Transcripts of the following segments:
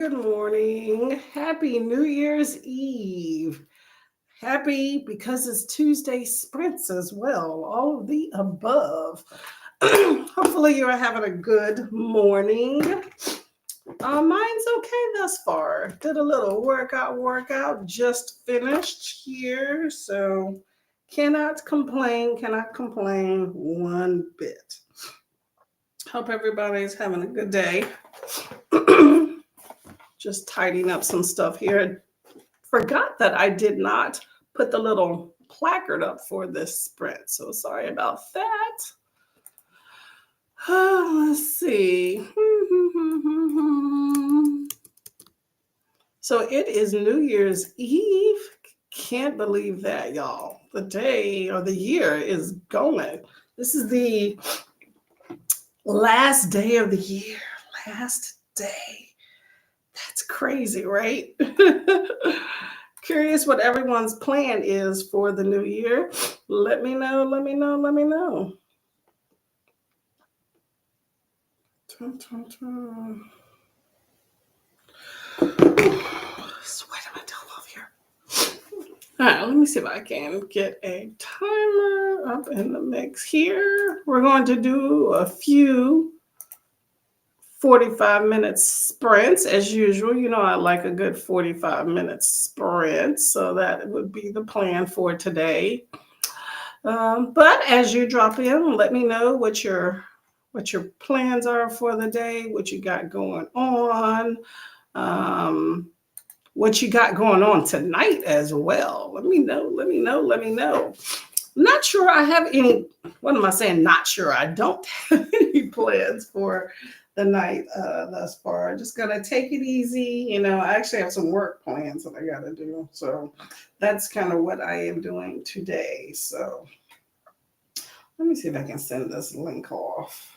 Good morning. Happy New Year's Eve. Happy because it's Tuesday sprints as well. All of the above. Hopefully, you're having a good morning. Mine's okay thus far. Did a little workout, just finished here. So, cannot complain one bit. Hope everybody's having a good day. Just tidying up some stuff here. Forgot that I did not put the little placard up for this sprint. So sorry about that. Let's see. So it is New Year's Eve. Can't believe that, y'all. The day or the year is going. This is the last day of the year. Last day. That's crazy, right? Curious what everyone's plan is for the new year. Let me know. Sweating myself off here. All right, let me see if I can get a timer up in the mix here. We're going to do a few 45-minute sprints as usual. You know, I like a good 45-minute sprint, so that would be the plan for today. But as you drop in, let me know what your plans are for the day, what you got going on, what you got going on tonight as well. Let me know. Not sure I have any. What am I saying? Not sure. I don't have any plans for the night thus far. Just gonna take it easy. You know, I actually have some work plans that I gotta do. So that's kind of what I am doing today. So let me see if I can send this link off.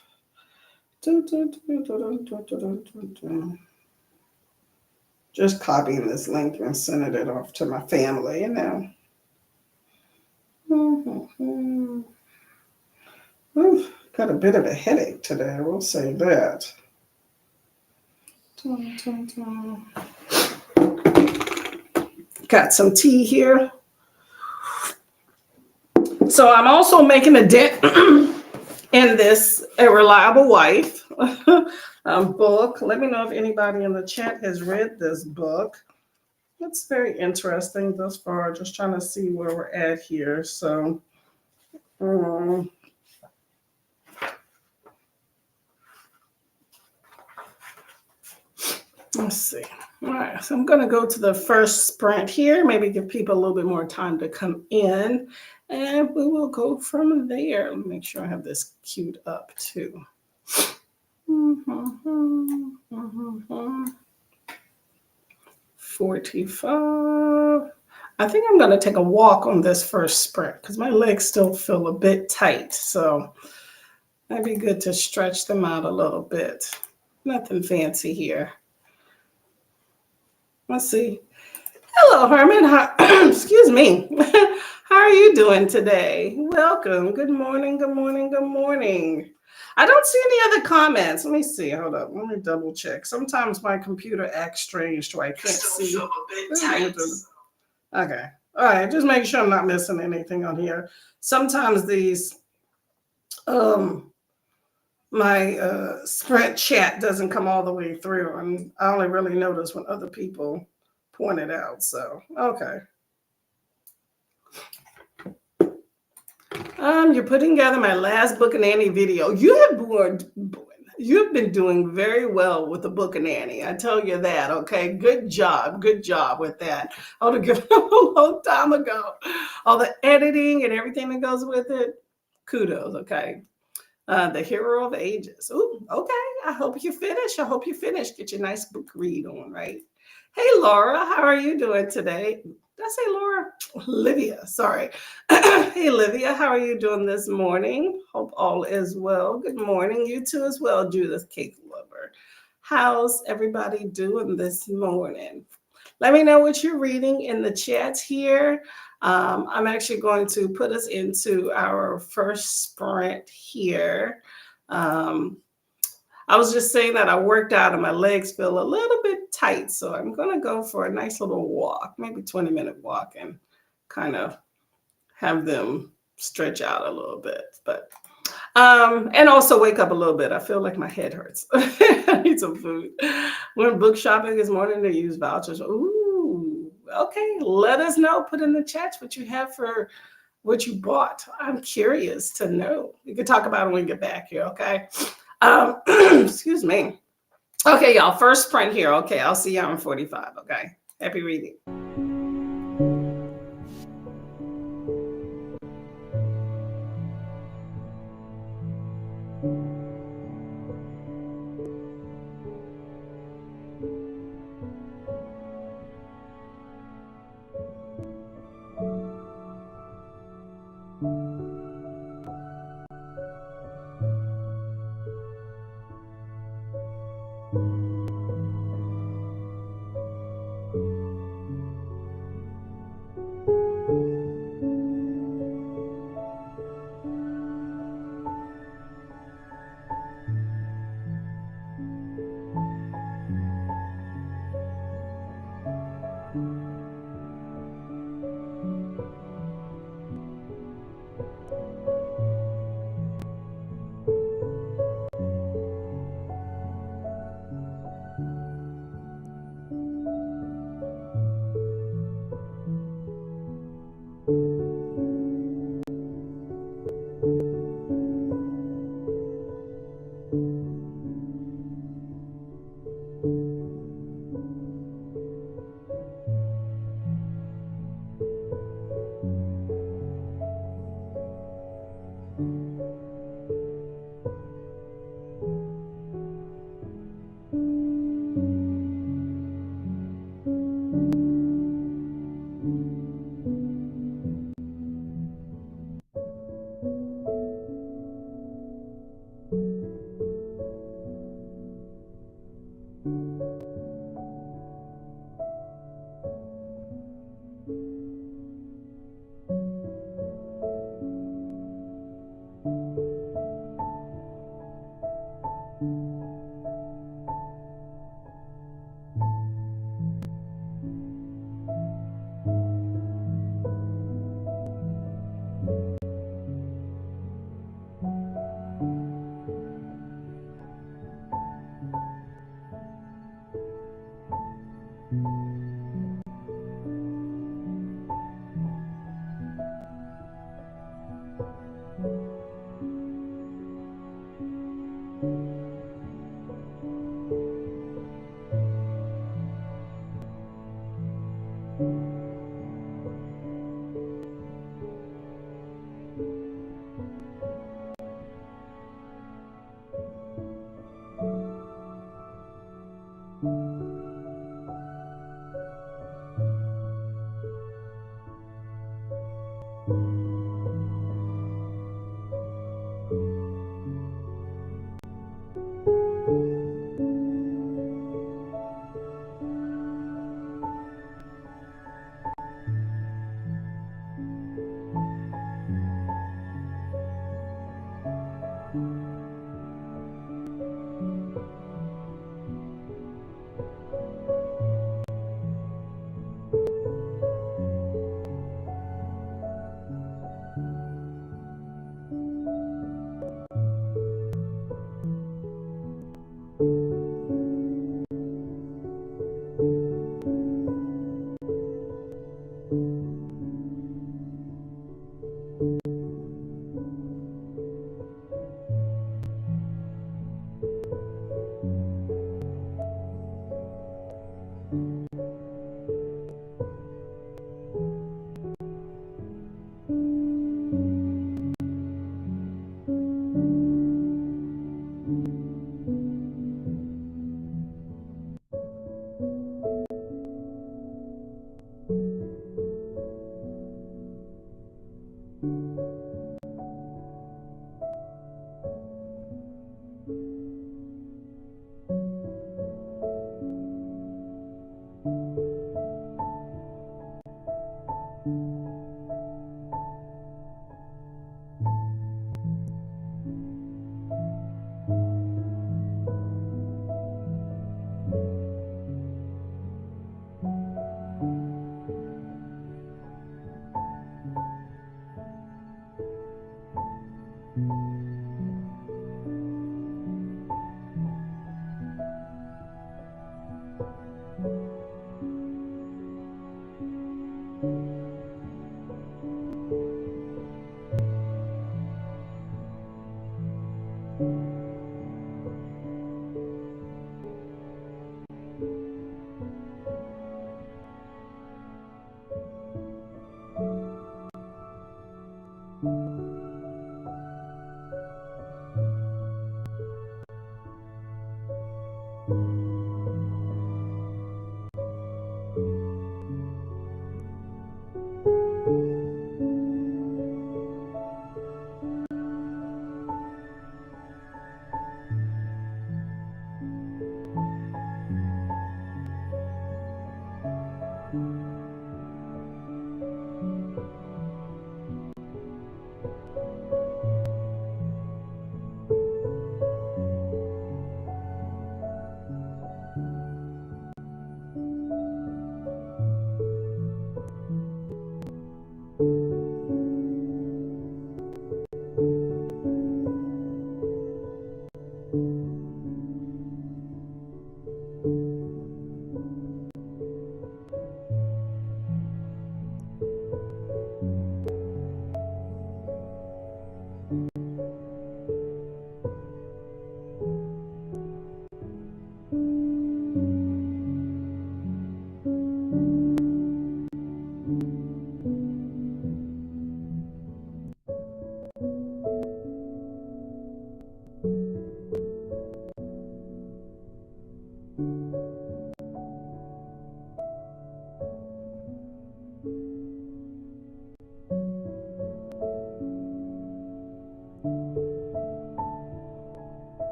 Just copying this link and sending it off to my family, you know. Ooh, got a bit of a headache today, I will say that. Got some tea here. So I'm also making a dent in this A Reliable Wife book. Let me know if anybody in the chat has read this book. It's very interesting thus far. Just trying to see where we're at here. So, let's see. All right, so I'm going to go to the first sprint here, maybe give people a little bit more time to come in, and we will go from there. Let me make sure I have this queued up too. 45. I think I'm going to take a walk on this first sprint because my legs still feel a bit tight. So it'd be good to stretch them out a little bit. Nothing fancy here. Let's see. Hello, Herman. Excuse me. How are you doing today? Welcome. Good morning. I don't see any other comments. Let me see. Hold up. Let me double check. Sometimes my computer acts strange, so I can't see. Okay. All right. Just making sure I'm not missing anything on here. Sometimes these, my sprint chat doesn't come all the way through, and I only really notice when other people point it out. So, okay. You're putting together my last Book and Annie video. You've been doing very well with the Book and Annie. I tell you that. Okay, good job with that. I would have given up a long time ago. All the editing and everything that goes with it. Kudos. Okay. The Hero of Ages. Ooh, okay. I hope you finish. Get your nice book read on, right? Hey, Laura, how are you doing today? Did I say Laura? Livia, sorry. Hey, Livia, how are you doing this morning? Hope all is well. Good morning. You too as well, Judith Cake Lover. How's everybody doing this morning? Let me know what you're reading in the chat here. I'm actually going to put us into our first sprint here. I was just saying that I worked out and my legs feel a little bit tight. So I'm going to go for a nice little walk, maybe 20-minute walk, and kind of have them stretch out a little bit. But and also wake up a little bit. I feel like my head hurts. I need some food. Went book shopping this morning to use vouchers. Ooh, okay. Let us know. Put in the chats what you have for what you bought. I'm curious to know. We can talk about it when we get back here. Okay. Excuse me. Okay, y'all. First print here. Okay, I'll see y'all in 45. Okay. Happy reading.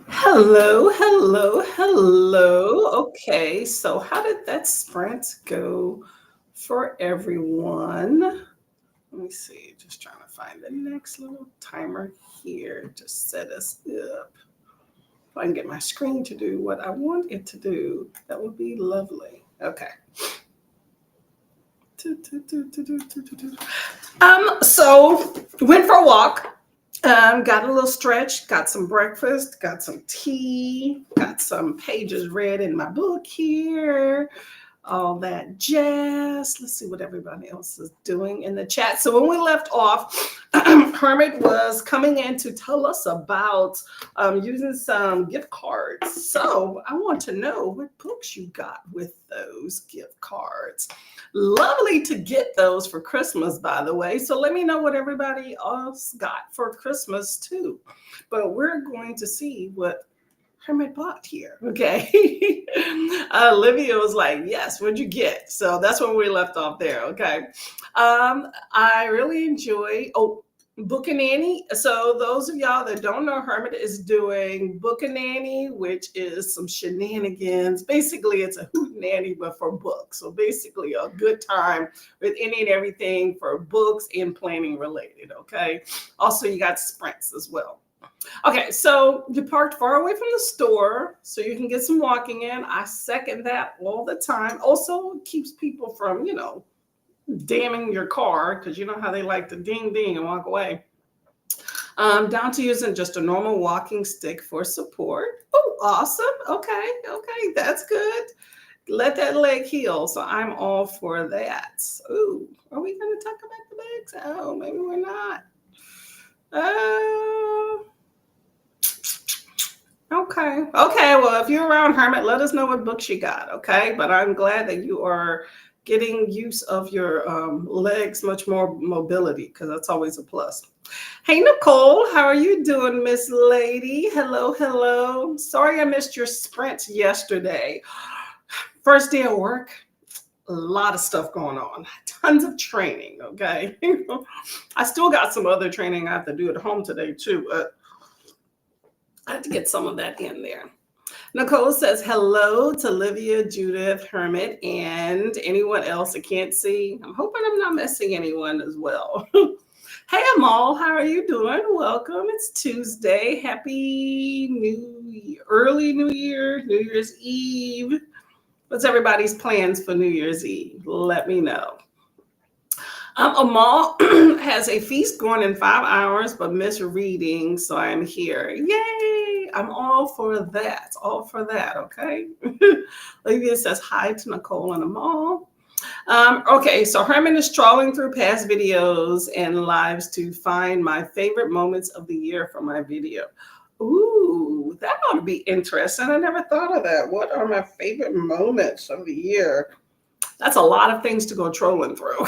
Hello, hello, hello. Okay, so how did that sprint go for everyone? Let me see, just trying to find the next little timer here to set us up. If I can get my screen to do what I want it to do, that would be lovely. Okay. So went for a walk. Got a little stretch, got some breakfast, got some tea, got some pages read in my book here, all that jazz. Let's see what everybody else is doing in the chat. So when we left off, Hermit was coming in to tell us about using some gift cards. So I want to know what books you got with those gift cards. Lovely to get those for Christmas, by the way. So let me know what everybody else got for Christmas too. But we're going to see what Hermit bought here. Okay. Olivia was like, yes, what'd you get? So that's when we left off there. Okay. I really enjoy Book and Annie. So those of y'all that don't know, Hermit is doing Book and Annie, which is some shenanigans. Basically, it's a hoot nanny, but for books. So basically a good time with any and everything for books and planning related. Okay. Also, you got sprints as well. Okay, so you parked far away from the store so you can get some walking in. I second that all the time. Also keeps people from, damning your car, because you know how they like to ding ding and walk away. Down to using just a normal walking stick for support. Oh, awesome. Okay, that's good. Let that leg heal. So I'm all for that. Ooh, are we going to talk about the bags? Oh, maybe we're not. Okay. Well, if you're around Hermit, let us know what books you got. Okay. But I'm glad that you are getting use of your legs, much more mobility, because that's always a plus. Hey, Nicole, how are you doing, Miss Lady? Hello. Sorry I missed your sprint yesterday. First day of work, a lot of stuff going on, tons of training. Okay. I still got some other training I have to do at home today too. I have to get some of that in there. Nicole says hello to Livia, Judith, Hermit, and anyone else I can't see. I'm hoping I'm not missing anyone as well. Hey, Amal, how are you doing? Welcome. It's Tuesday. Early New Year, New Year's Eve. What's everybody's plans for New Year's Eve? Let me know. Amal has a feast going in 5 hours, but missed reading, so I'm here. Yay! I'm all for that. Okay. Olivia says hi to Nicole and Amal. Okay, so Herman is trawling through past videos and lives to find my favorite moments of the year for my video. Ooh, that ought to be interesting. I never thought of that. What are my favorite moments of the year? That's a lot of things to go trolling through.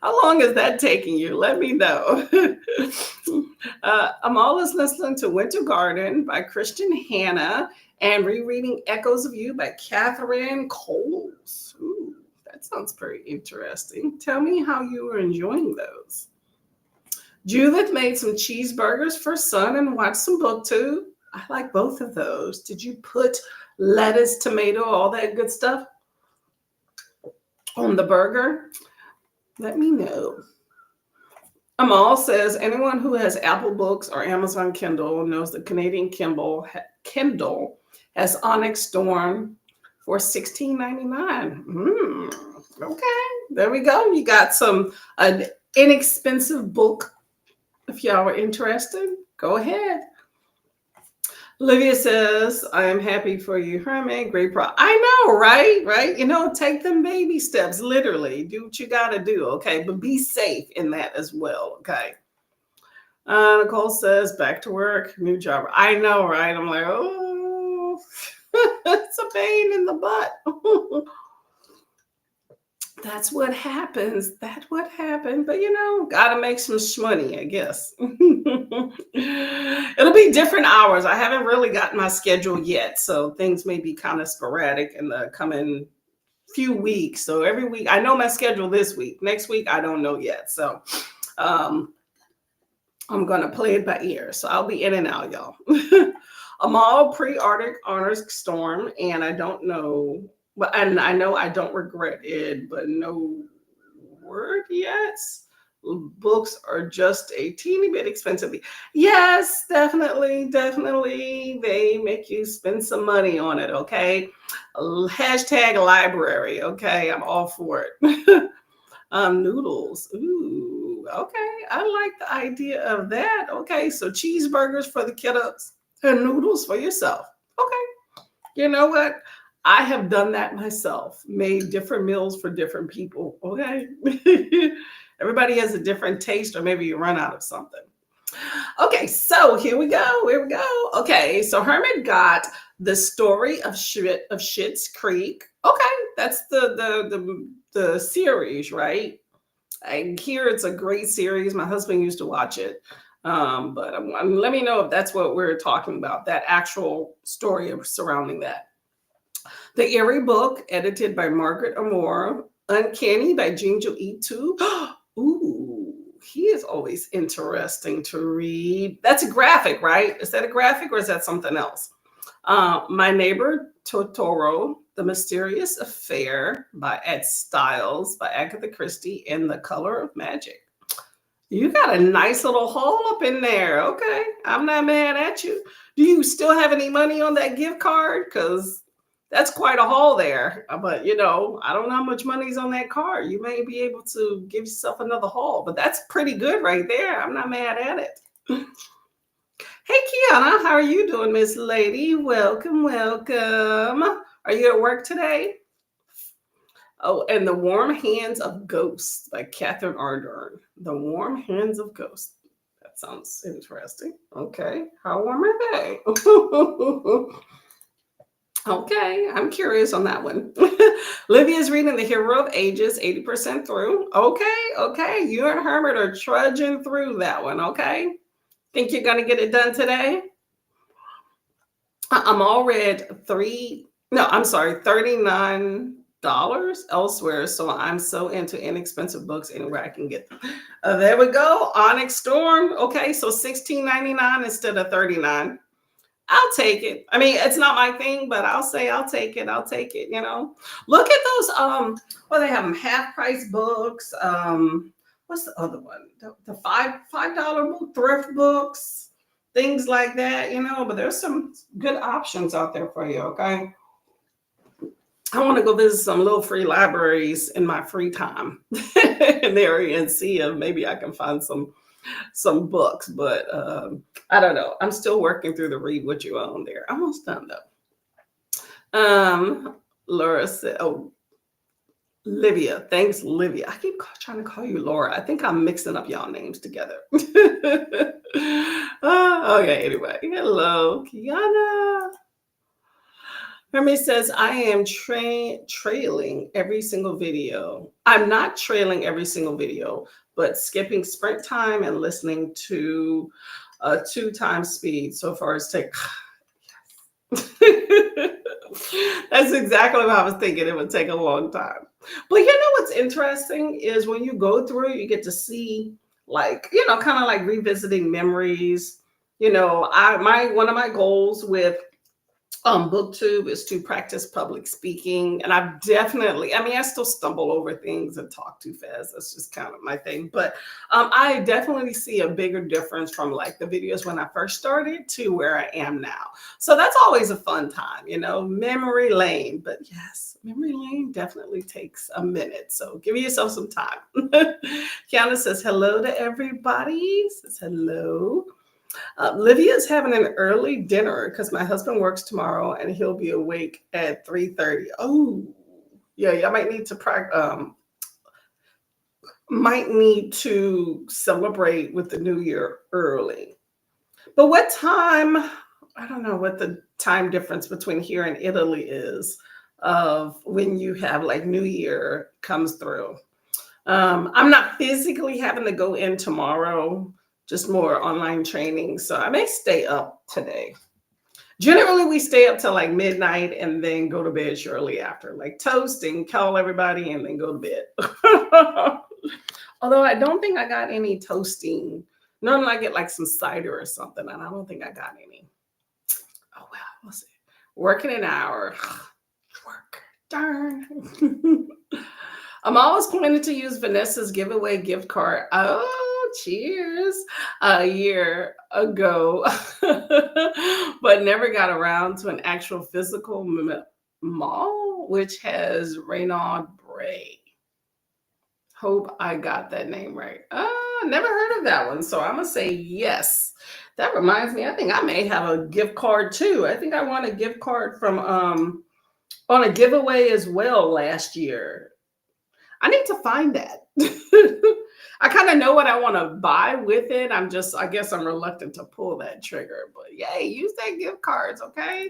How long is that taking you? Let me know. I'm always listening to Winter Garden by Christian Hanna and rereading Echoes of You by Catherine Coles. Ooh, that sounds pretty interesting. Tell me how you are enjoying those. Judith made some cheeseburgers for son and watched some booktube. I like both of those. Did you put lettuce, tomato, all that good stuff on the burger? Let me know. Amal says anyone who has Apple Books or Amazon Kindle knows the Canadian Kindle has Onyx Storm for $16.99. Okay, there we go. You got an inexpensive book. If y'all are interested, go ahead. Olivia says, I am happy for you, Herman. Great pro. I know, right? Right? Take them baby steps, literally. Do what you got to do, okay? But be safe in that as well, okay? Nicole says, back to work, new job. I know, right? I'm like, oh, it's a pain in the butt. That's what happens. That's what happened. But gotta make some money, I guess. It'll be different hours. I haven't really gotten my schedule yet, so things may be kind of sporadic in the coming few weeks. So every week, I know my schedule this week. Next week, I don't know yet. So I'm gonna play it by ear. So I'll be in and out, y'all. Amal pre-Arctic Honors Storm, and I don't know. And I know I don't regret it, but no word yet. Books are just a teeny bit expensive. Yes, definitely. They make you spend some money on it, okay? Hashtag library, okay? I'm all for it. Noodles. Ooh, okay. I like the idea of that. Okay, so cheeseburgers for the kiddos and noodles for yourself. Okay. You know what? I have done that myself, made different meals for different people, okay? Everybody has a different taste, or maybe you run out of something. Okay, so here we go. Okay, so Herman got The Story of Schitt's Creek. Okay, that's the series, right? I hear it's a great series. My husband used to watch it. But let me know if that's what we're talking about, that actual story surrounding that. The Eerie Book, edited by Margaret Amore. Uncanny by Jinju Ito. Ooh, he is always interesting to read. That's a graphic, right? Is that a graphic or is that something else? My Neighbor Totoro, The Mysterious Affair by Ed Stiles by Agatha Christie, and The Color of Magic. You got a nice little haul up in there. Okay, I'm not mad at you. Do you still have any money on that gift card? Because that's quite a haul there. But, I don't know how much money's on that card. You may be able to give yourself another haul, but that's pretty good right there. I'm not mad at it. Hey, Kiana, how are you doing, Miss Lady? Welcome. Are you at work today? Oh, and The Warm Hands of Ghosts by Catherine Ardern. The Warm Hands of Ghosts. That sounds interesting. Okay. How warm are they? Okay, I'm curious on that one. Livia's reading The Hero of Ages, 80% through. Okay. You and Herbert are trudging through that one, okay? Think you're going to get it done today? I'm all read $39 elsewhere, so I'm so into inexpensive books anywhere I can get them. There we go. Onyx Storm. Okay, so $16.99 instead of $39. I'll take it. I mean, it's not my thing, but I'll say I'll take it. Look at those they have them half price books. What's the other one? The $5 book, thrift books, things like that, but there's some good options out there for you, okay? I want to go visit some little free libraries in my free time in the area and see if maybe I can find some books, but I don't know. I'm still working through the read what you own there. Almost done though. Laura said, Livia. Thanks, Livia. I keep trying to call you Laura. I think I'm mixing up y'all names together. Okay, anyway. Hello, Kiana. Hermes says, I am trailing every single video. I'm not trailing every single video, but skipping sprint time and listening to 2 times speed so far as take. That's exactly what I was thinking. It would take a long time. But you know what's interesting is when you go through, you get to see, like, kind of like revisiting memories. I my one of my goals with booktube is to practice public speaking, and I've definitely, I still stumble over things and talk too fast. That's just kind of my thing, but I definitely see a bigger difference from like the videos when I first started to where I am now. So that's always a fun time, memory lane. But yes, memory lane definitely takes a minute, so give yourself some time. Kiana says hello to everybody. Says hello. Livia is having an early dinner because my husband works tomorrow and he'll be awake at 3:30. Oh, yeah, I might need to celebrate with the new year early. But what time? I don't know what the time difference between here and Italy is of when you have like New Year comes through. I'm not physically having to go in tomorrow, just more online training. So I may stay up today. Generally, we stay up till like midnight and then go to bed shortly after, like toast and call everybody and then go to bed. Although I don't think I got any toasting. Normally I get like some cider or something, and I don't think I got any. Oh, well, we'll see. Working an hour. Work. Darn. I'm always planning to use Vanessa's giveaway gift card. Oh, cheers. A year ago, but never got around to an actual physical mall, which has Renaud Bray. Hope I got that name right. Never heard of that one, so I'm gonna say yes. That reminds me, I think I may have a gift card too. I think I won a gift card from on a giveaway as well last year. I need to find that. I kind of know what I want to buy with it. I guess I'm reluctant to pull that trigger, but yay, use that gift cards, okay?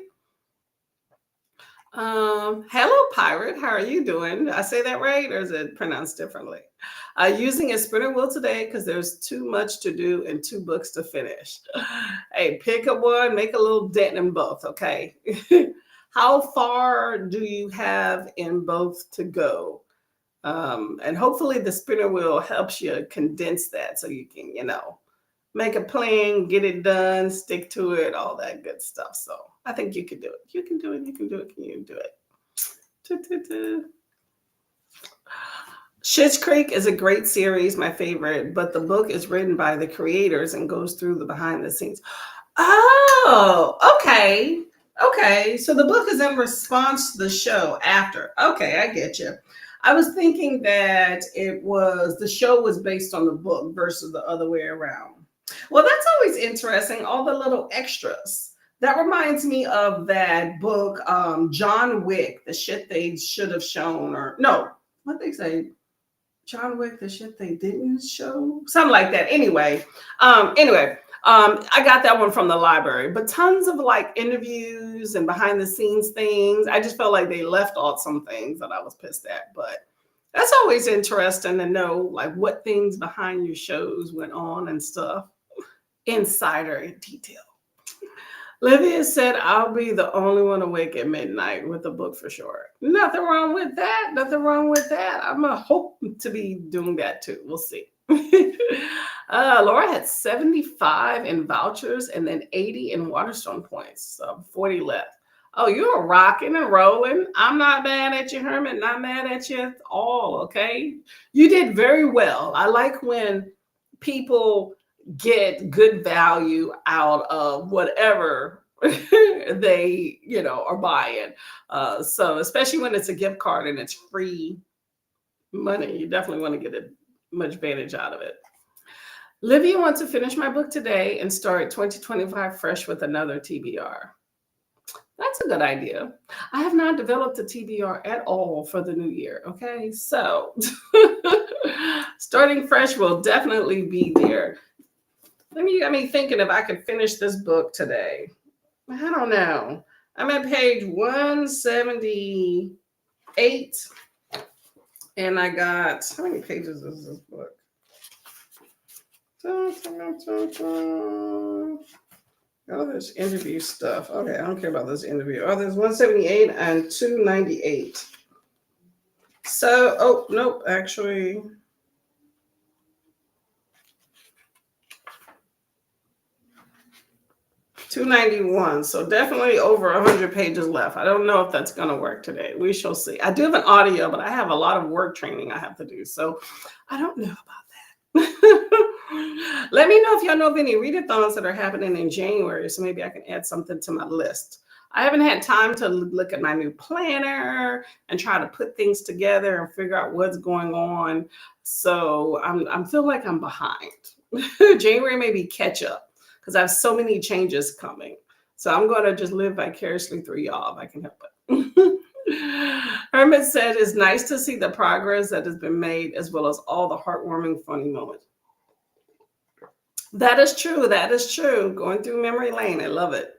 Hello, Pirate. How are you doing? Did I say that right, or is it pronounced differently? Using a spinner wheel today because there's too much to do and 2 books to finish. Hey, pick up one, make a little dent in both, okay? How far do you have in both to go? And hopefully the spinner wheel helps you condense that so you can, make a plan, get it done, stick to it, all that good stuff. So I think you can do it. You can do it. You can do it. Can you do it? Schitt's Creek is a great series, my favorite, but the book is written by the creators and goes through the behind the scenes. Oh, okay. Okay. So the book is in response to the show after. Okay, I get you. I was thinking that the show was based on the book versus the other way around. Well, that's always interesting, all the little extras. That reminds me of that book, John Wick, the shit they should have shown, or no, what they say, John Wick, the shit they didn't show, something like that. Anyway, I got that one from the library, but tons of like interviews and behind the scenes things. I just felt like they left out some things that I was pissed at, but that's always interesting to know like what things behind your shows went on and stuff. Insider detail. Livia said, I'll be the only one awake at midnight with a book for sure. Nothing wrong with that. Nothing wrong with that. I'm going to hope to be doing that too. We'll see. Laura had 75 in vouchers and then 80 in Waterstone points. So 40 left. Oh, you're rocking and rolling. I'm not mad at you, Herman. Not mad at you at all, okay? You did very well. I like when people get good value out of whatever they are buying, so especially when it's a gift card and it's free money, you definitely want to get as much advantage out of it. Livia wants to finish my book today and start 2025 fresh with another TBR. That's a good idea. I have not developed a TBR at all for the new year. Okay, so starting fresh will definitely be there. Let me thinking if I could finish this book today. I don't know. I'm at page 178. And I got, how many pages is this book? Oh, there's interview stuff. Okay, I don't care about this interview. Oh, there's 178 and 298. So, oh, nope, actually. 291. So definitely over 100 pages left. I don't know if that's going to work today. We shall see. I do have an audio, but I have a lot of work training I have to do. So I don't know about that. Let me know if y'all know of any readathons that are happening in January. So maybe I can add something to my list. I haven't had time to look at my new planner and try to put things together and figure out what's going on. So I'm feel like I'm behind. January may be catch up, because I have so many changes coming. So I'm going to just live vicariously through y'all if I can help it. Hermit said, it's nice to see the progress that has been made, as well as all the heartwarming, funny moments. That is true. That is true. Going through memory lane. I love it.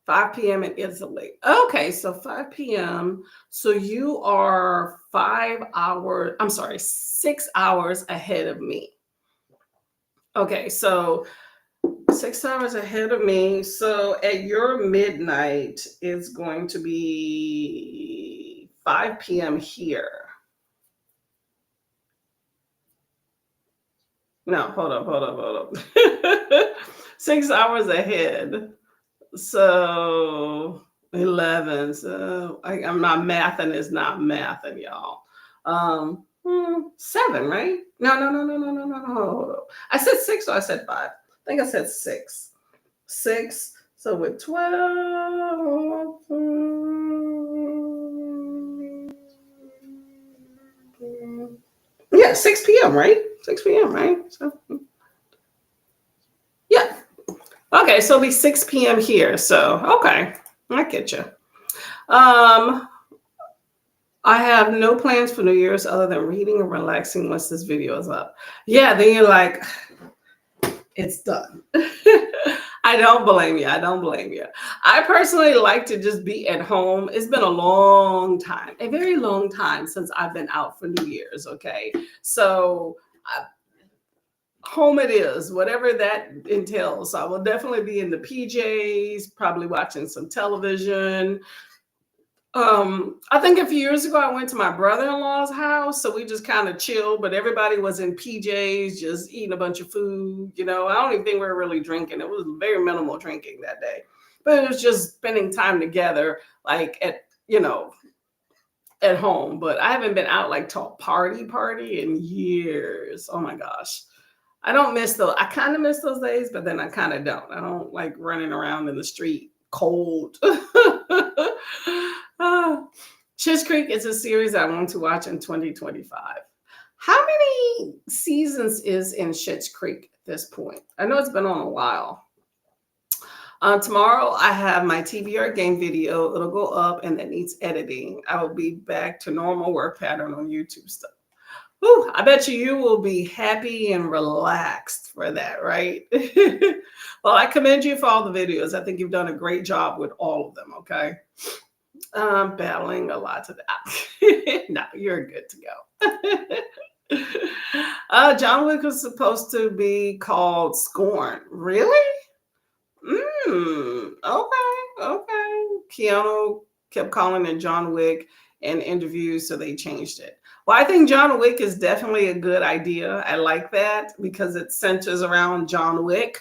5 p.m. in Italy. Okay, so 5 p.m. So you are 6 hours ahead of me. Okay, so 6 hours ahead of me. So at your midnight is going to be 5 p.m. here. No, hold up. 6 hours ahead. So 11. So I'm not mathing. It's not mathing, y'all. 7, right? No. I said 6 or I said 5. I think I said 6. 6. So with 12. Yeah, 6 p.m., right? 6 p.m., right? So, yeah. Okay, so it'll be 6 p.m. here. So, okay. I get you. I have no plans for New Year's other than reading and relaxing once this video is up. Yeah, then you're like, it's done. I don't blame you. I personally like to just be at home. It's been a long time, a very long time since I've been out for New Year's. Okay. So home it is, whatever that entails. So I will definitely be in the PJs, probably watching some television. I think a few years ago, I went to my brother-in-law's house, so we just kind of chilled, but everybody was in PJs, just eating a bunch of food. I don't even think we were really drinking. It was very minimal drinking that day, but it was just spending time together, like at home. But I haven't been out like to party in years. Oh my gosh. I don't miss those. I kind of miss those days, but then I kind of don't. I don't like running around in the street cold. Schitt's Creek is a series I want to watch in 2025. How many seasons is in Schitt's Creek at this point? I know it's been on a while. Tomorrow I have my TBR game video. It'll go up and that needs editing. I will be back to normal work pattern on YouTube stuff. Whew, I bet you will be happy and relaxed for that, right? Well, I commend you for all the videos. I think you've done a great job with all of them, okay? I'm battling a lot to that. No, you're good to go. John Wick was supposed to be called Scorn. Really? Okay. Keanu kept calling it John Wick in interviews, so they changed it. Well, I think John Wick is definitely a good idea. I like that because it centers around John Wick.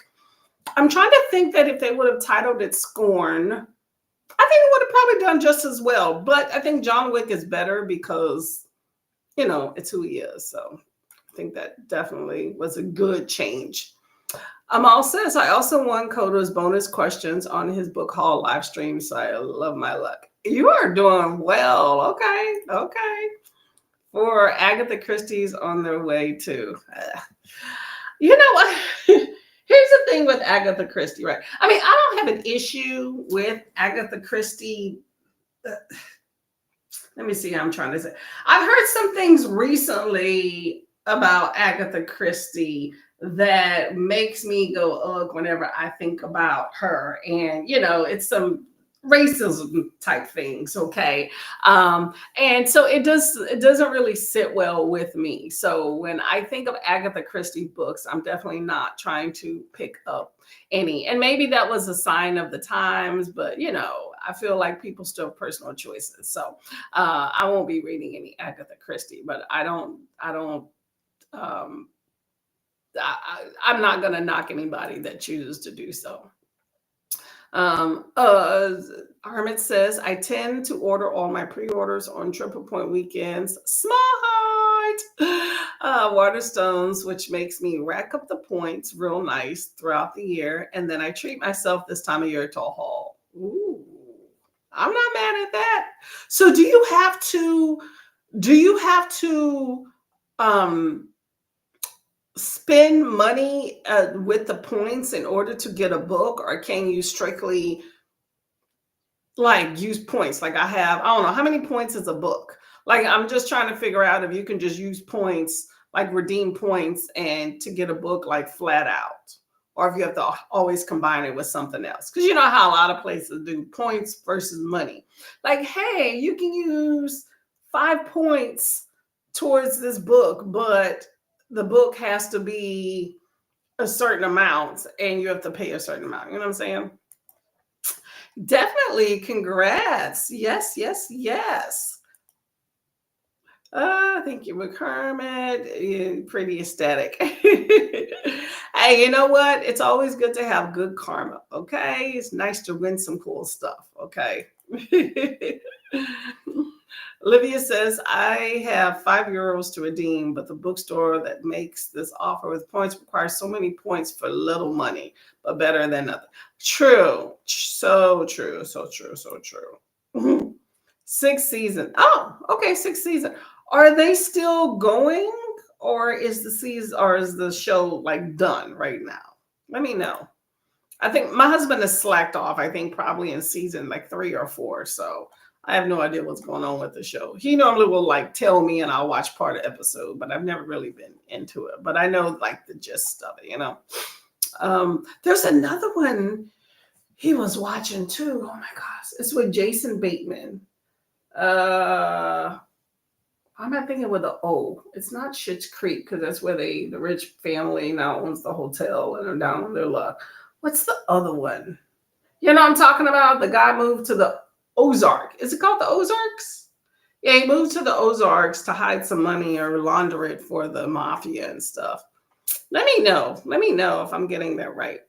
I'm trying to think that if they would have titled it Scorn, I think it would have probably done just as well. But I think John Wick is better because, it's who he is. So I think that definitely was a good change. Amal says, I also won Coda's bonus questions on his book haul live stream, so I love my luck. You are doing well. Okay. For Agatha Christie's on their way too. You know what? Here's the thing with Agatha Christie, right? I mean, I don't have an issue with Agatha Christie. Let me see how I'm trying to say. I've heard some things recently about Agatha Christie that makes me go ugh whenever I think about her. And, it's some racism type things, okay? And so it doesn't really sit well with me. So when I think of Agatha Christie books, I'm definitely not trying to pick up any. And maybe that was a sign of the times, but I feel like people still have personal choices. So I won't be reading any Agatha Christie, but I don't um I'm not going to knock anybody that chooses to do so. Um, uh, Hermit says, I tend to order all my pre-orders on triple point weekends. Smart! Waterstones, which makes me rack up the points real nice throughout the year. And then I treat myself this time of year to a haul. Ooh, I'm not mad at that. So do you have to um spend money with the points in order to get a book, or can you strictly like use points? Like I don't know how many points is a book. Like I'm just trying to figure out if you can just use points, like redeem points, and to get a book like flat out, or if you have to always combine it with something else. Because you know how a lot of places do points versus money. Like, hey, you can use 5 points towards this book, but the book has to be a certain amount and you have to pay a certain amount. You know what I'm saying? Definitely. Congrats. Yes, yes, yes. Thank you, McCormick. Pretty ecstatic. Hey, you know what? It's always good to have good karma. Okay. It's nice to win some cool stuff. Okay. Olivia says, I have €5 to redeem, but the bookstore that makes this offer with points requires so many points for little money, but better than nothing. True. So true. So true. So true. Sixth season. Oh, okay. Sixth season. Are they still going, or is the show like done right now? Let me know. I think my husband has slacked off, I think probably in season like 3 or 4. So I have no idea what's going on with the show. He normally will like tell me and I'll watch part of episode, but I've never really been into it. But I know like the gist of it. There's another one he was watching too. Oh my gosh. It's with Jason Bateman. Uh I'm not thinking with the O. It's not Schitt's Creek because that's where the rich family now owns the hotel and are down on their luck. What's the other one? You know what I'm talking about? The guy moved to the Ozark. Is it called the Ozarks? Yeah, he moved to the Ozarks to hide some money or launder it for the mafia and stuff. Let me know. Let me know if I'm getting that right.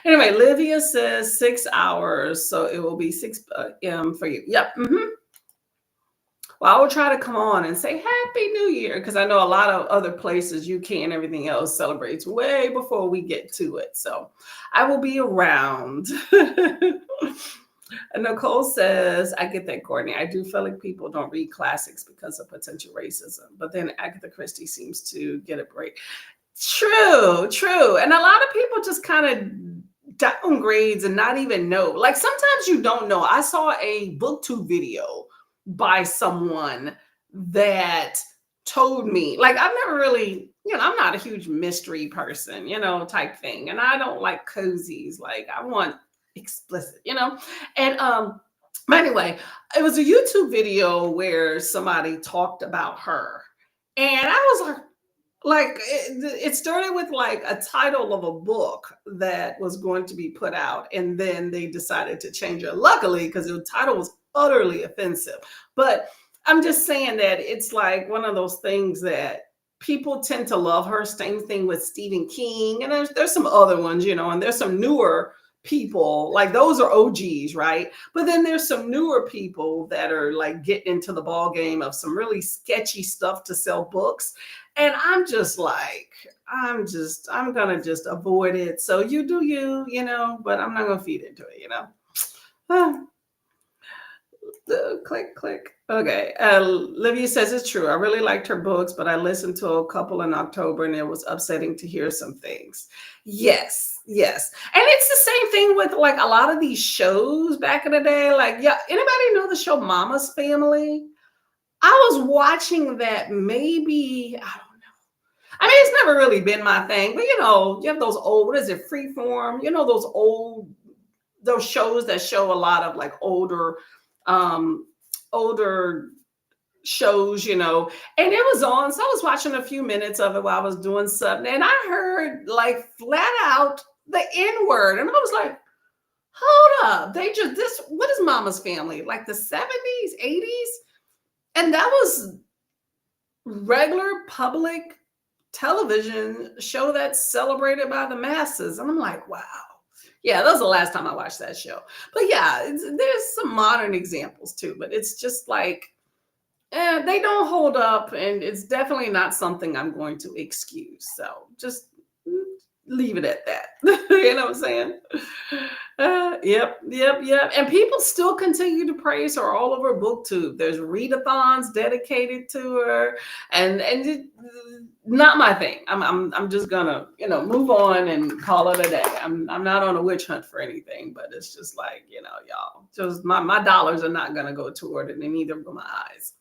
Anyway, Livia says 6 hours, so it will be 6 p.m. for you. Yep. Well, I will try to come on and say Happy New Year because I know a lot of other places, UK and everything else, celebrates way before we get to it. So I will be around. And Nicole says, I get that, Courtney. I do feel like people don't read classics because of potential racism, but then Agatha Christie seems to get a break. True, true. And a lot of people just kind of downgrades and not even know. Like sometimes you don't know. I saw a booktube video by someone that told me, like, I've never really, I'm not a huge mystery person, type thing. And I don't like cozies. Like I want explicit. And but anyway, it was a YouTube video where somebody talked about her. And I was like it started with like a title of a book that was going to be put out, and then they decided to change it, luckily, because the title was utterly offensive. But I'm just saying that it's like one of those things that people tend to love her. Same thing with Stephen King, and there's some other ones, and there's some newer people, like those are OGs, right? But then there's some newer people that are like getting into the ball game of some really sketchy stuff to sell books. And I'm just like, I'm gonna just avoid it. So you do you, but I'm not gonna feed into it. Click, click. Okay. Livia says it's true. I really liked her books, but I listened to a couple in October and it was upsetting to hear some things. Yes, yes. And it's the same thing with like a lot of these shows back in the day. Like, yeah, anybody know the show Mama's Family? I was watching that maybe, I don't know. I mean, it's never really been my thing, but you have those old, what is it, Freeform? Those old those shows that show a lot of like um, older shows, and it was on. So I was watching a few minutes of it while I was doing something, and I heard like flat out the N word, and I was like, hold up, they just this. What is Mama's Family, like the 70s, 80s? And that was regular public television show that's celebrated by the masses. And I'm like, wow. Yeah, that was the last time I watched that show. But yeah, there's some modern examples too, but it's just like, they don't hold up, and it's definitely not something I'm going to excuse. So just leave it at that. You know what I'm saying? Yep. And people still continue to praise her all over BookTube. There's readathons dedicated to her, and not my thing. I'm just gonna move on and call it a day. I'm not on a witch hunt for anything, but it's just like y'all, just my dollars are not gonna go toward it, and neither will my eyes.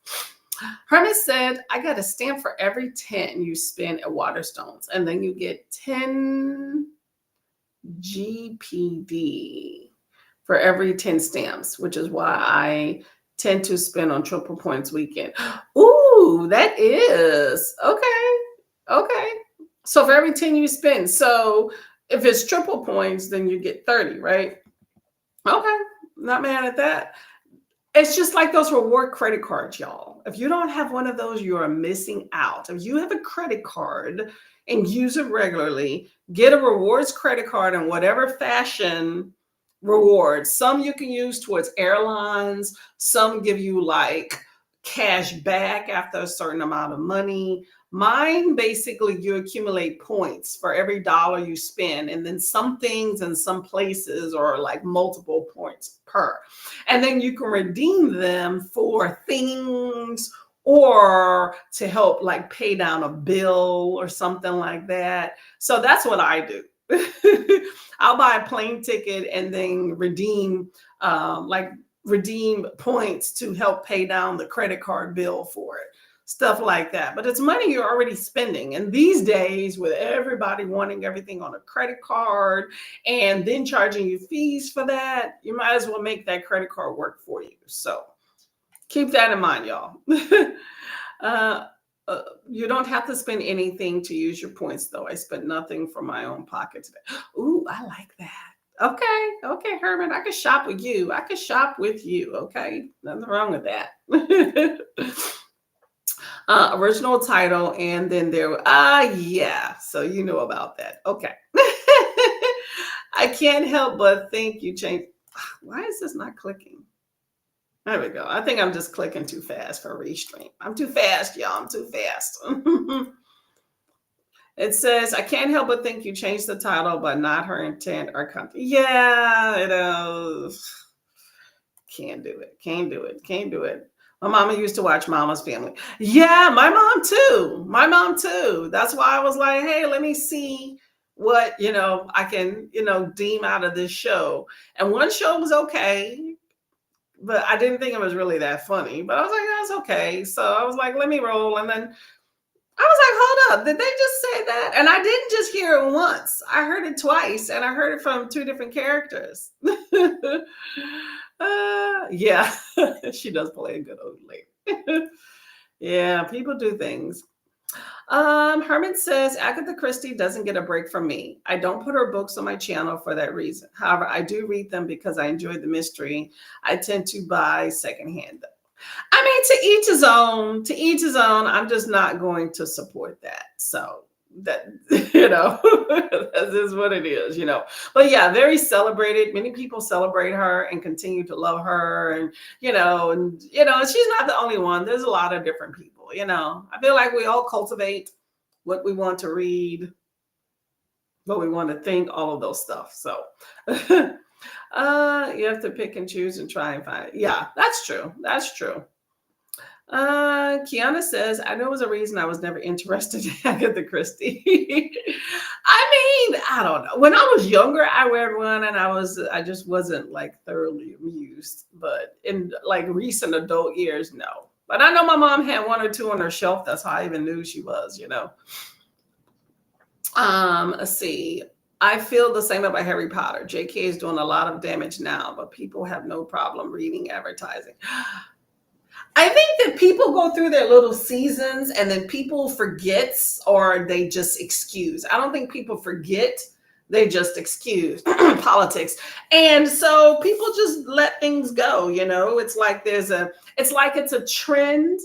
Hermit said, I got a stamp for every 10 you spend at Waterstones, and then you get 10 GPD for every 10 stamps, which is why I tend to spend on Triple Points weekend. Ooh, that is okay. So for every 10 you spend, so if it's Triple Points, then you get 30, right? Okay, not mad at that. It's just like those reward credit cards, y'all. If you don't have one of those, you are missing out. If you have a credit card and use it regularly, get a rewards credit card in whatever fashion rewards. Some you can use towards airlines. Some give you like cash back after a certain amount of money. Mine, basically, you accumulate points for every dollar you spend. And then some things in some places are like multiple points per. And then you can redeem them for things or to help like pay down a bill or something like that. So that's what I do. I'll buy a plane ticket and then redeem points to help pay down the credit card bill for it. Stuff like that. But it's money you're already spending. And these days, with everybody wanting everything on a credit card and then charging you fees for that, you might as well make that credit card work for you. So keep that in mind, y'all. You don't have to spend anything to use your points, though. I spent nothing from my own pocket today. Ooh, I like that. Okay, Herman, I can shop with you. Okay, nothing wrong with that. Original title, and then yeah, so you know about that. Okay. I can't help but think you changed. Why is this not clicking? There we go. I think I'm just clicking too fast for Restream. I'm too fast, y'all. I'm too fast. It says, I can't help but think you changed the title, but not her intent or content. Yeah, it is. Can't do it. My mama used to watch Mama's Family. Yeah, my mom too. That's why I was like, hey, let me see what, I can, deem out of this show. And one show was okay, but I didn't think it was really that funny. But I was like, that's okay. So I was like, let me roll. And then I was like, hold up, did they just say that? And I didn't just hear it once. I heard it twice, and I heard it from two different characters. Yeah, she does play a good old lady. Yeah, people do things. Herman says, Agatha Christie doesn't get a break from me. I don't put her books on my channel for that reason. However, I do read them because I enjoy the mystery. I tend to buy secondhand, though. I mean, to each his own. I'm just not going to support that. So that, that is what it is, but yeah, very celebrated. Many people celebrate her and continue to love her. And, she's not the only one. There's a lot of different people, I feel like we all cultivate what we want to read, what we want to think, all of those stuff. So, you have to pick and choose and try and find it. Yeah, that's true. Kiana says, I know it was a reason I was never interested in Agatha Christie. I mean, I don't know. When I was younger, I read one and I just wasn't like thoroughly amused. But in like recent adult years, no. But I know my mom had one or two on her shelf. That's how I even knew she was, Let's see. I feel the same about Harry Potter. JK is doing a lot of damage now, but people have no problem reading advertising. I think that people go through their little seasons and then people forgets or they just excuse. I don't think people forget. They just excuse politics. And so people just let things go, you know? It's like it's a trend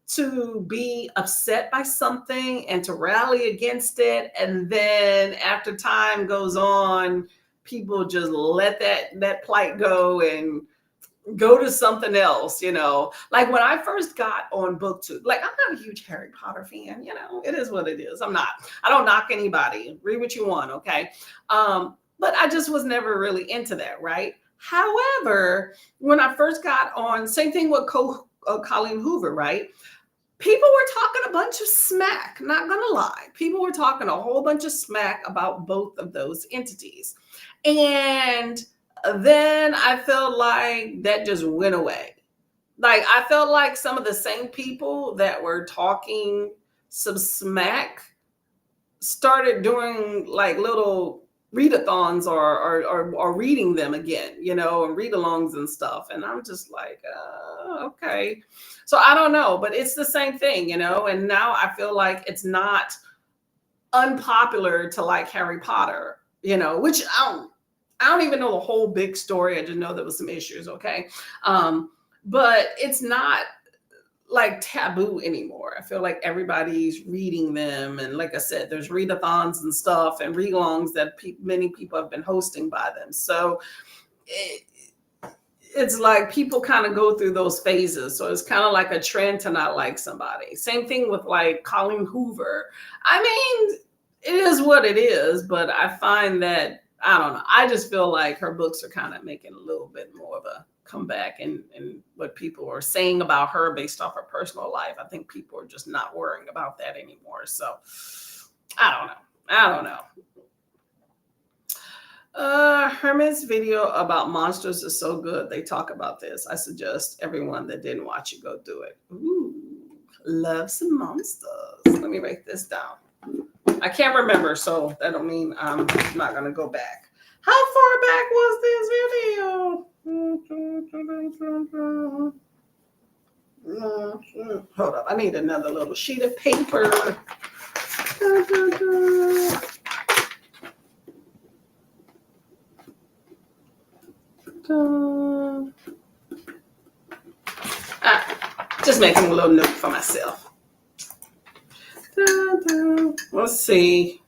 to be upset by something and to rally against it, and then after time goes on, people just let that plight go and go to something else, you know. Like when I first got on BookTube, like I'm not a huge Harry Potter fan, you know. It is what it is. I'm not. I don't knock anybody. Read what you want, okay? But I just was never really into that, right? However, when I first got on, same thing with Colleen Hoover, right? People were talking a bunch of smack, not gonna lie. People were talking a whole bunch of smack about both of those entities. And then I felt like that just went away. Like I felt like some of the same people that were talking some smack started doing like little readathons or reading them again, you know, and read-alongs and stuff. And I'm just like, okay. So I don't know, but it's the same thing, you know. And now I feel like it's not unpopular to like Harry Potter, you know, which I don't even know the whole big story. I just know there was some issues, okay? But it's not like taboo anymore. I feel like everybody's reading them, and like I said, there's readathons and stuff and read-alongs that many people have been hosting by them. So it's like people kind of go through those phases. So it's kind of like a trend to not like somebody. Same thing with like Colleen Hoover. I mean, it is what it is, but I find that I don't know. I just feel like her books are kind of making a little bit more of a comeback, and what people are saying about her based off her personal life. I think people are just not worrying about that anymore. So I don't know. I don't know. Herman's video about monsters is so good. They talk about this. I suggest everyone that didn't watch it go do it. Ooh, love some monsters. Let me write this down. I can't remember, so that don't mean I'm not gonna go back. How far back was this video? Hold up, I need another little sheet of paper. Just making a little note for myself. Let's see.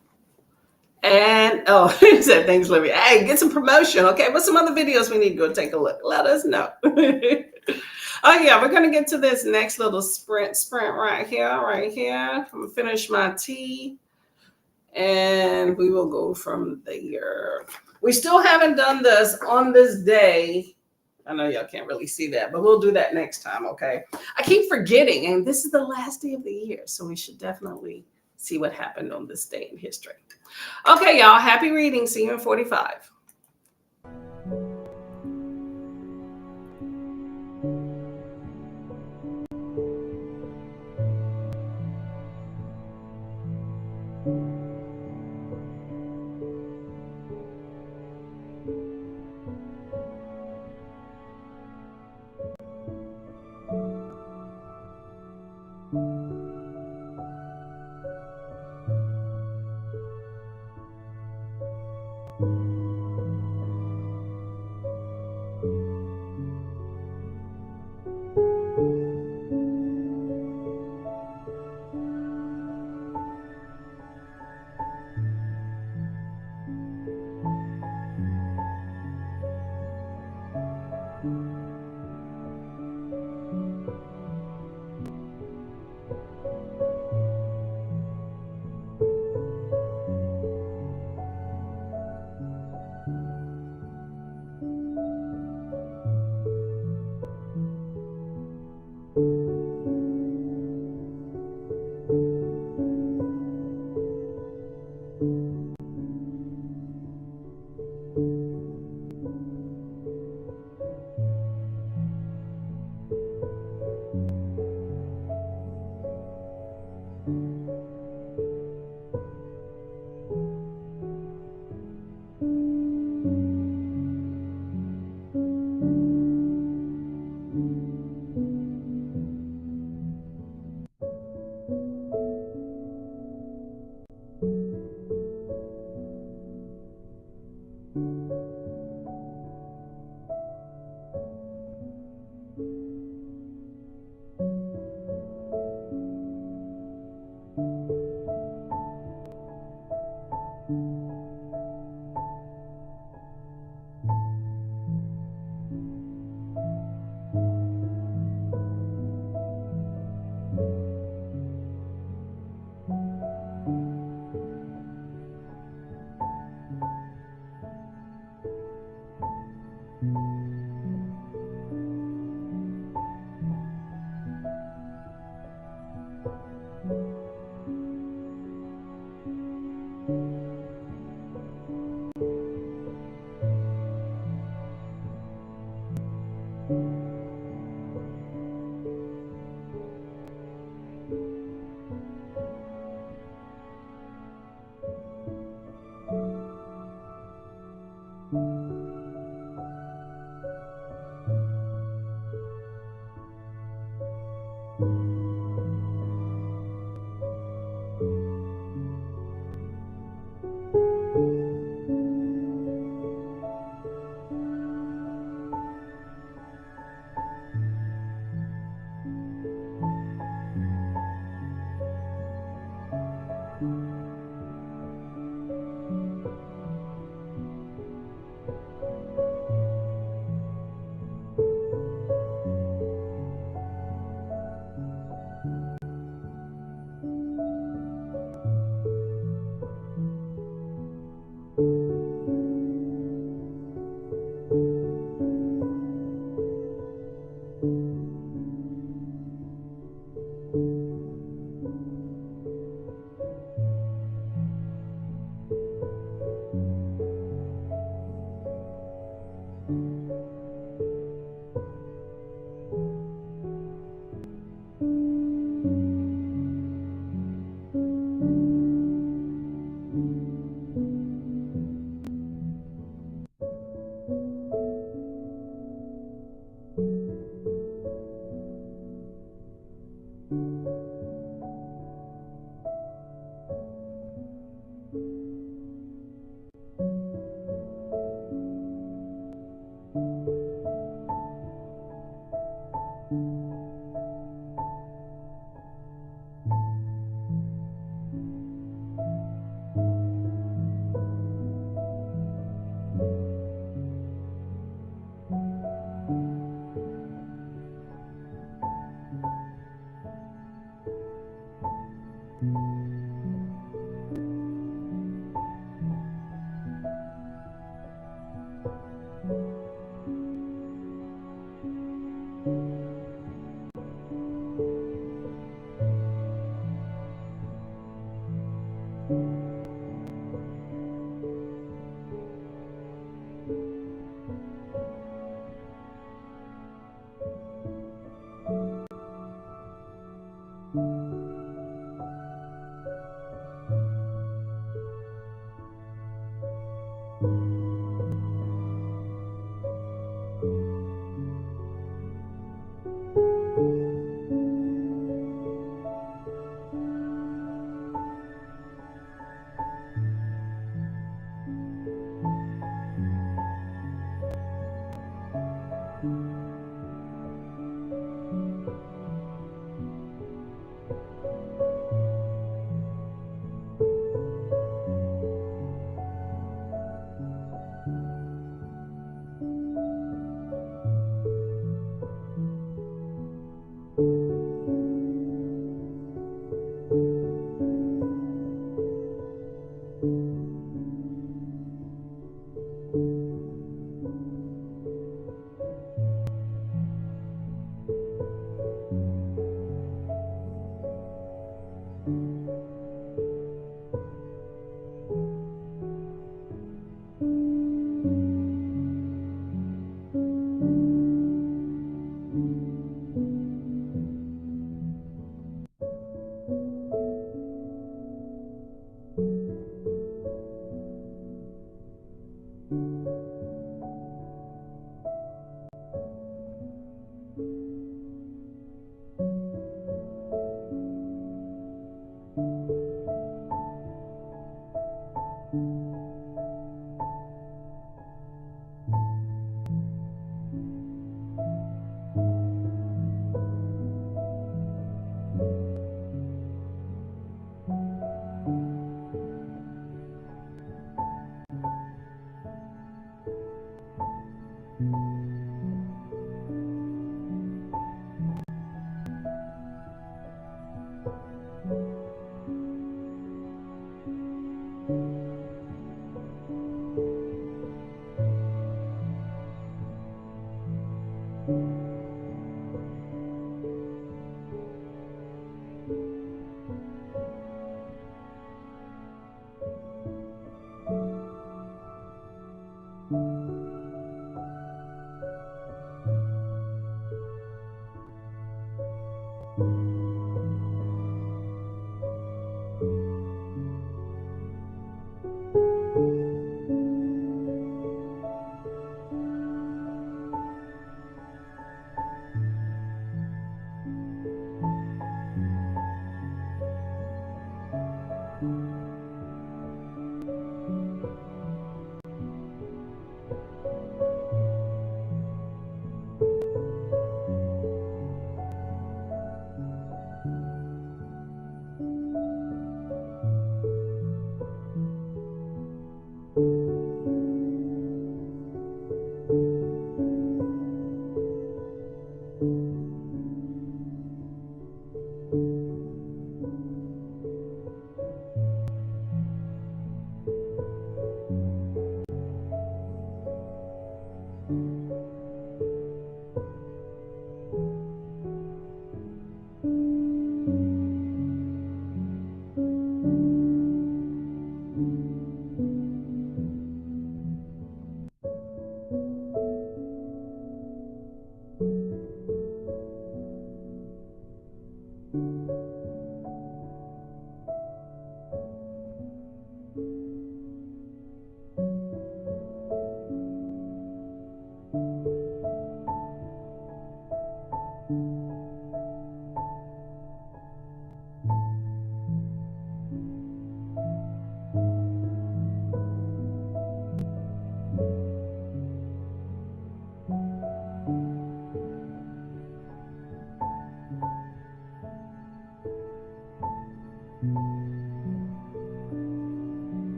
And he said, thanks, Libby. Hey, get some promotion. Okay, what's some other videos we need to go take a look? Let us know. Oh yeah, we're gonna get to this next little sprint right here. I'm gonna finish my tea, and we will go from there. We still haven't done this on this day. I know y'all can't really see that, but we'll do that next time, okay? I keep forgetting, and this is the last day of the year, so we should definitely see what happened on this day in history. Okay, y'all, happy reading. See you in 45.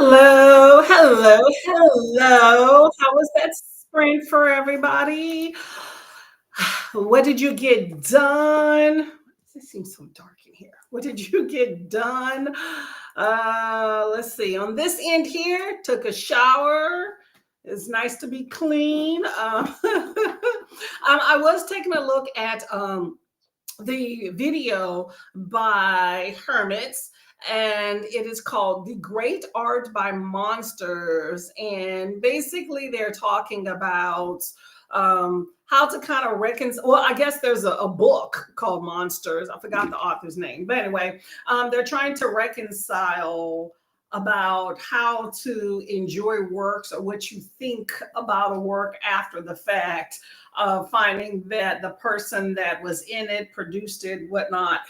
Hello, hello, hello. How was that sprint for everybody? What did you get done? It seems so dark in here. What did you get done? Let's see. On this end here, took a shower. It's nice to be clean. I was taking a look at the video by Hermits, and it is called The Great Art by Monsters. And basically, they're talking about how to kind of reconcile. Well, I guess there's a book called Monsters. I forgot the author's name, but anyway, they're trying to reconcile about how to enjoy works or what you think about a work after the fact, finding that the person that was in it, produced it, whatnot,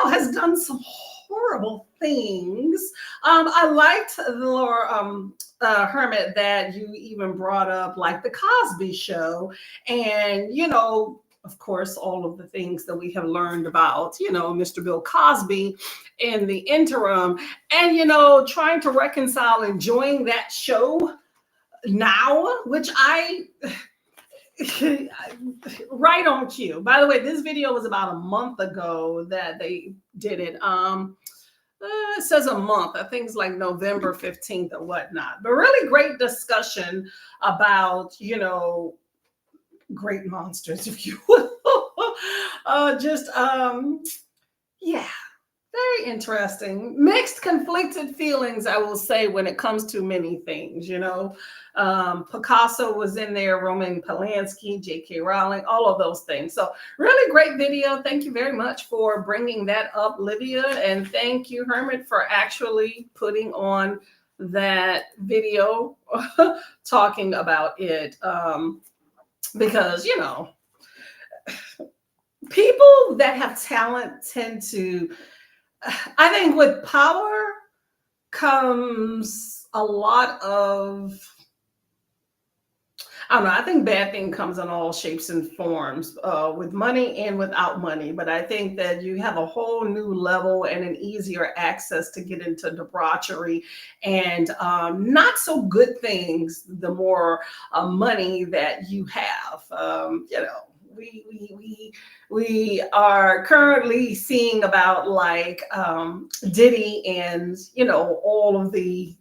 has done some horrible things. I liked Laura Hermit that you even brought up, like the Cosby Show, and of course, all of the things that we have learned about, Mr. Bill Cosby in the interim, and trying to reconcile enjoying that show now, which I right on cue. By the way, this video was about a month ago that they did it. It says a month. I think it's like November 15th or whatnot. But really great discussion about, great monsters, if you will. Yeah, very interesting. Mixed, conflicted feelings, I will say, when it comes to many things, Picasso was in there, Roman Polanski, J.K. Rowling, all of those things. So really great video. Thank you very much for bringing that up, Livia. And thank you, Hermit, for actually putting on that video talking about it. Because, people that have talent tend to, I think with power comes a lot of, I don't know, I think bad thing comes in all shapes and forms, with money and without money. But I think that you have a whole new level and an easier access to get into debauchery and not so good things the more money that you have. We are currently seeing about like Diddy and all of the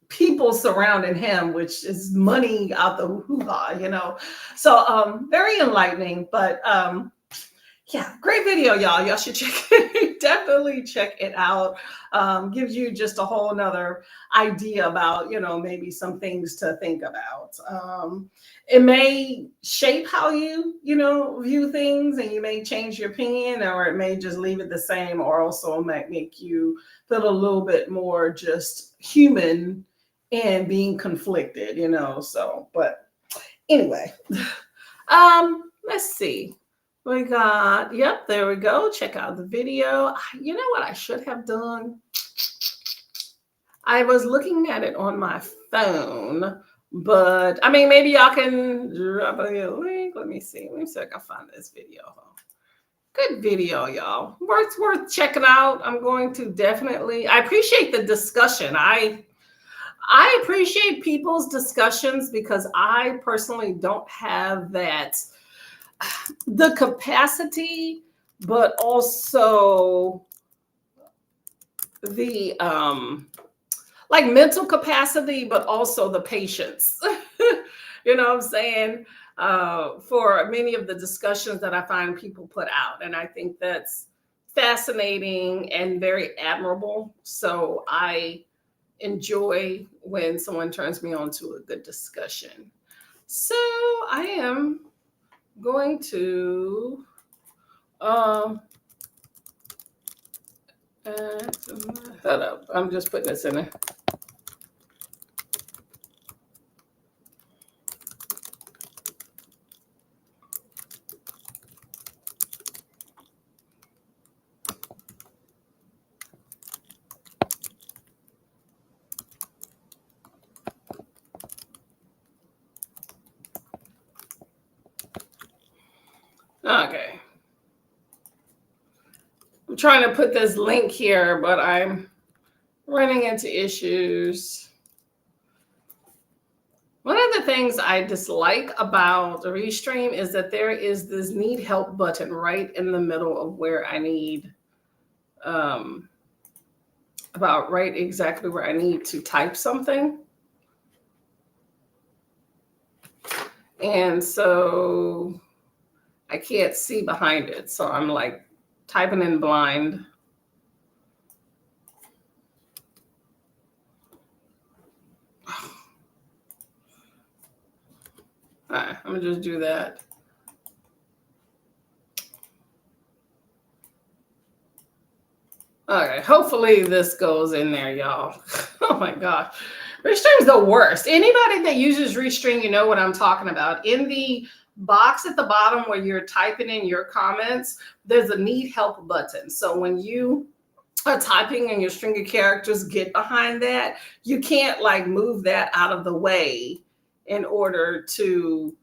people surrounding him, which is money out the hoo-ha, So very enlightening, but yeah, great video, y'all. Y'all should check it. Definitely check it out. Gives you just a whole nother idea about, maybe some things to think about. It may shape how you, view things, and you may change your opinion, or it may just leave it the same, or also might make you feel a little bit more just human and being conflicted, So, but anyway, let's see. We got, yep, there we go. Check out the video. You know what I should have done? I was looking at it on my phone, but I mean, maybe y'all can drop a link. Let me see. Let me see if I can find this video. Good video, y'all. Worth checking out. I'm going to definitely, I appreciate the discussion. I appreciate people's discussions because I personally don't have the capacity, but also the like mental capacity, but also the patience. You know what I'm saying? For many of the discussions that I find people put out. And I think that's fascinating and very admirable. So I enjoy when someone turns me on to a good discussion. So I am going to hold up. I'm just putting this in there. Okay. I'm trying to put this link here, but I'm running into issues. One of the things I dislike about the Restream is that there is this need help button right in the middle of where I need, about right exactly where I need to type something. And so I can't see behind it. So I'm like typing in blind. All right, I'm gonna just do that. Okay, hopefully this goes in there, y'all. Oh my God. Restring's the worst. Anybody that uses Restring, you know what I'm talking about. In the box at the bottom where you're typing in your comments, there's a need help button. So when you are typing and your string of characters get behind that, you can't like move that out of the way in order to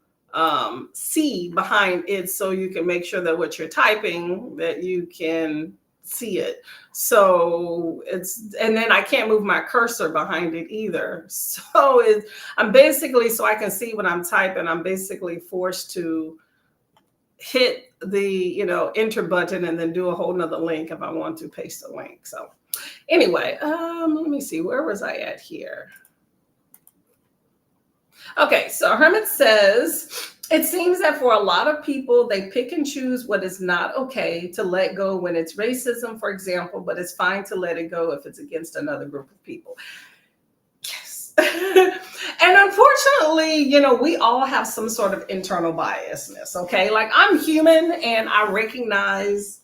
see behind it, so you can make sure that what you're typing, that you can see it. So it's, and then I can't move my cursor behind it either. So I'm basically, so I can see what I'm typing, I'm basically forced to hit the, enter button and then do a whole nother link if I want to paste a link. So anyway, let me see, where was I at here? Okay, so Hermit says, it seems that for a lot of people, they pick and choose what is not okay to let go when it's racism, for example, but it's fine to let it go if it's against another group of people. Yes. And unfortunately, we all have some sort of internal biasness, okay? Like, I'm human and I recognize,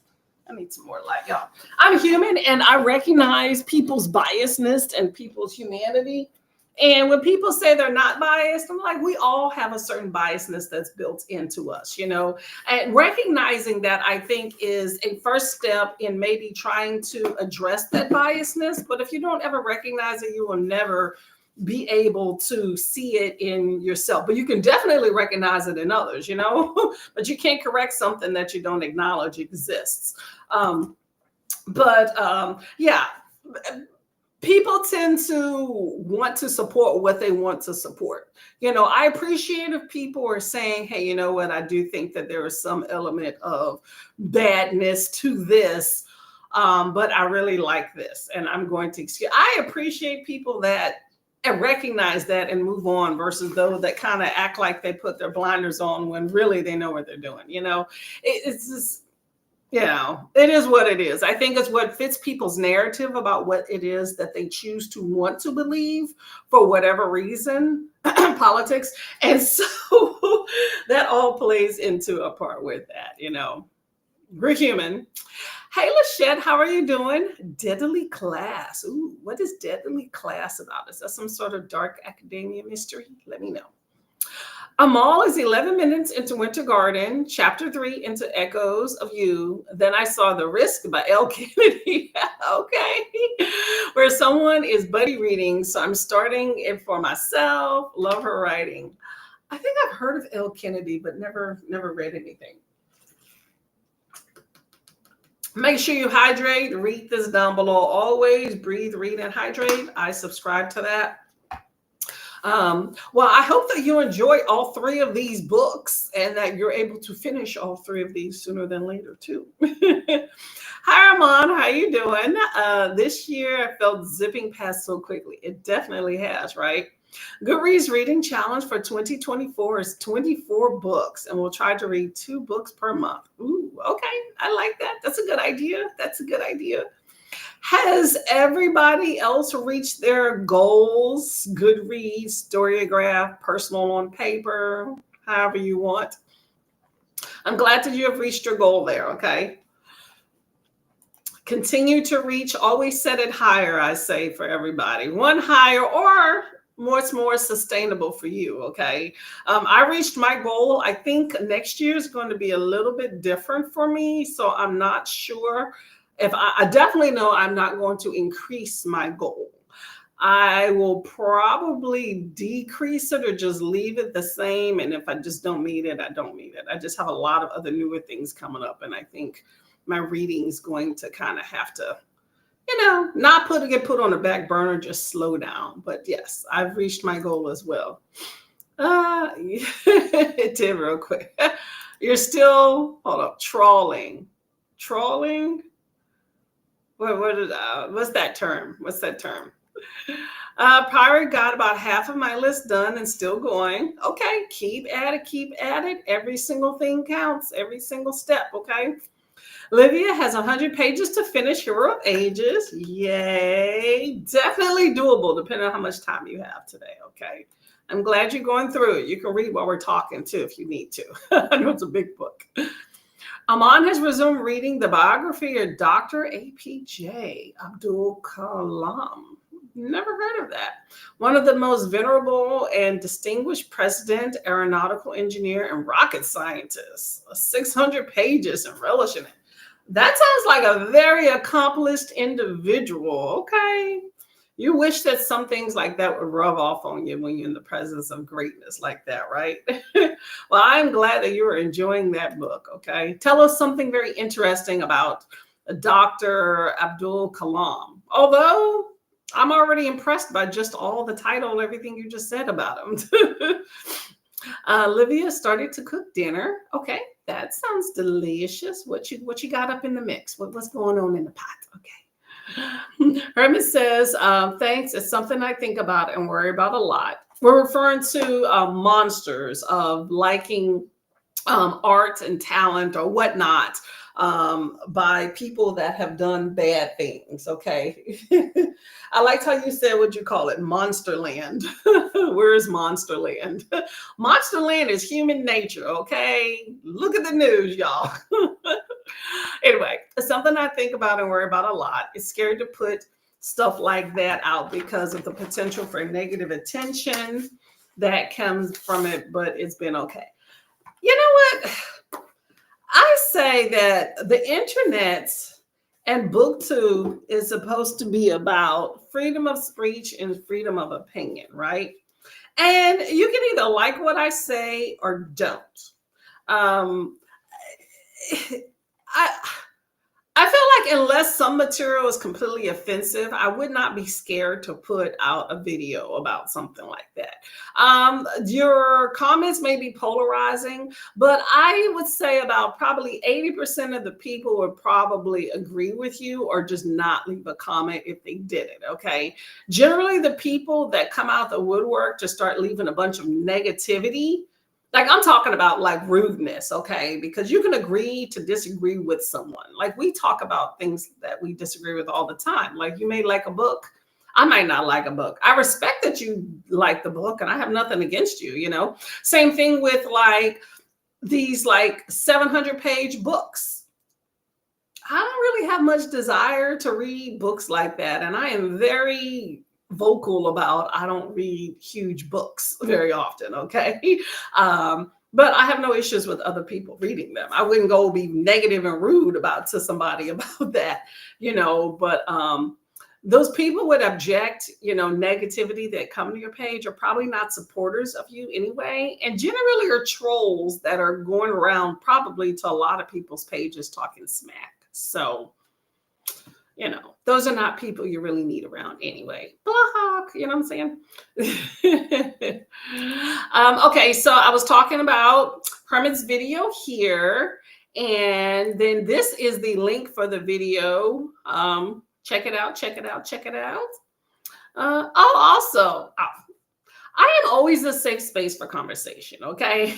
I need some more light, y'all. I'm human and I recognize people's biasness and people's humanity. And when people say they're not biased, I'm like, we all have a certain biasness that's built into us, and recognizing that, I think, is a first step in maybe trying to address that biasness. But if you don't ever recognize it, you will never be able to see it in yourself. But you can definitely recognize it in others, but you can't correct something that you don't acknowledge exists. Yeah. People tend to want to support what they want to support. I appreciate if people are saying, hey, you know what, I do think that there is some element of badness to this, but I really like this and I'm going to excuse. I appreciate people that recognize that and move on, versus those that kind of act like they put their blinders on when really they know what they're doing. It's just, it is what it is. I think it's what fits people's narrative about what it is that they choose to want to believe for whatever reason, politics. And so that all plays into a part with that, We're human. Hey, Lachette, how are you doing? Deadly Class. Ooh, what is Deadly Class about? Is that some sort of dark academia mystery? Let me know. Amal is 11 minutes into Winter Garden, chapter 3 into Echoes of You. Then I saw The Risk by Elle Kennedy. Okay. Where someone is buddy reading. So I'm starting it for myself. Love her writing. I think I've heard of Elle Kennedy, but never read anything. Make sure you hydrate. Read this down below. Always breathe, read, and hydrate. I subscribe to that. Well, I hope that you enjoy all 3 of these books and that you're able to finish all 3 of these sooner than later too. Hi, Armand, how you doing? This year I felt zipping past so quickly. It definitely has, right? Goodreads reading challenge for 2024 is 24 books, and we'll try to read 2 books per month. Ooh, okay, I like that. That's a good idea. That's a good idea. Has everybody else reached their goals? Goodreads, Storygraph, personal on paper, however you want. I'm glad that you have reached your goal there, okay? Continue to reach, always set it higher, I say, for everybody. One higher or what's more sustainable for you, okay? I reached my goal. I think next year is going to be a little bit different for me, so I'm not sure. If I definitely know I'm not going to increase my goal. I will probably decrease it or just leave it the same. And if I just don't meet it, I don't meet it. I just have a lot of other newer things coming up. And I think my reading is going to kind of have to, not get put on the back burner, just slow down. But yes, I've reached my goal as well. It did real quick. You're still, hold up, trawling. What's that term? Pirate got about half of my list done and still going. Okay, keep at it. Every single thing counts, every single step, okay? Livia has 100 pages to finish Hero of Ages. Yay. Definitely doable depending on how much time you have today, okay? I'm glad you're going through it. You can read while we're talking too if you need to. I know it's a big book. Aman has resumed reading the biography of Dr. APJ Abdul Kalam. Never heard of that. One of the most venerable and distinguished president, aeronautical engineer, and rocket scientist. 600 pages and relishing it. That sounds like a very accomplished individual. Okay. You wish that some things like that would rub off on you when you're in the presence of greatness like that, right? Well, I'm glad that you are enjoying that book. Okay. Tell us something very interesting about Dr. Abdul Kalam. Although I'm already impressed by just all the title, everything you just said about him. Olivia started to cook dinner. Okay, that sounds delicious. What you got up in the mix? What's going on in the pot? Okay. Herman says, thanks. It's something I think about and worry about a lot. We're referring to monsters of liking art and talent or whatnot by people that have done bad things. Okay. I liked how you said, what'd you call it? Monsterland. Where is Monsterland? Monsterland is human nature. Okay. Look at the news, y'all. Anyway, it's something I think about and worry about a lot. It's scary to put stuff like that out because of the potential for negative attention that comes from it, but it's been okay. You know what? I say that the internet and BookTube is supposed to be about freedom of speech and freedom of opinion, right? And you can either like what I say or don't. I feel like unless some material is completely offensive, I would not be scared to put out a video about something like that. Your comments may be polarizing, but I would say about probably 80% of the people would probably agree with you or just not leave a comment if they did it, okay? Generally, the people that come out the woodwork to start leaving a bunch of negativity, like I'm talking about like rudeness, okay? Because you can agree to disagree with someone. Like we talk about things that we disagree with all the time. Like you may like a book. I might not like a book. I respect that you like the book and I have nothing against you, you know? Same thing with like these like 700-page books. I don't really have much desire to read books like that. And I am very vocal about I don't read huge books very often, okay? But I have no issues with other people reading them. I wouldn't go be negative and rude to somebody about that, you know, but those people would object, you know, negativity that come to your page are probably not supporters of you anyway, and generally are trolls that are going around probably to a lot of people's pages talking smack. So you know, those are not people you really need around anyway. Block, you know what I'm saying? Okay, so I was talking about Herman's video here, and then this is the link for the video. Check it out, check it out, check it out. I am always a safe space for conversation, okay?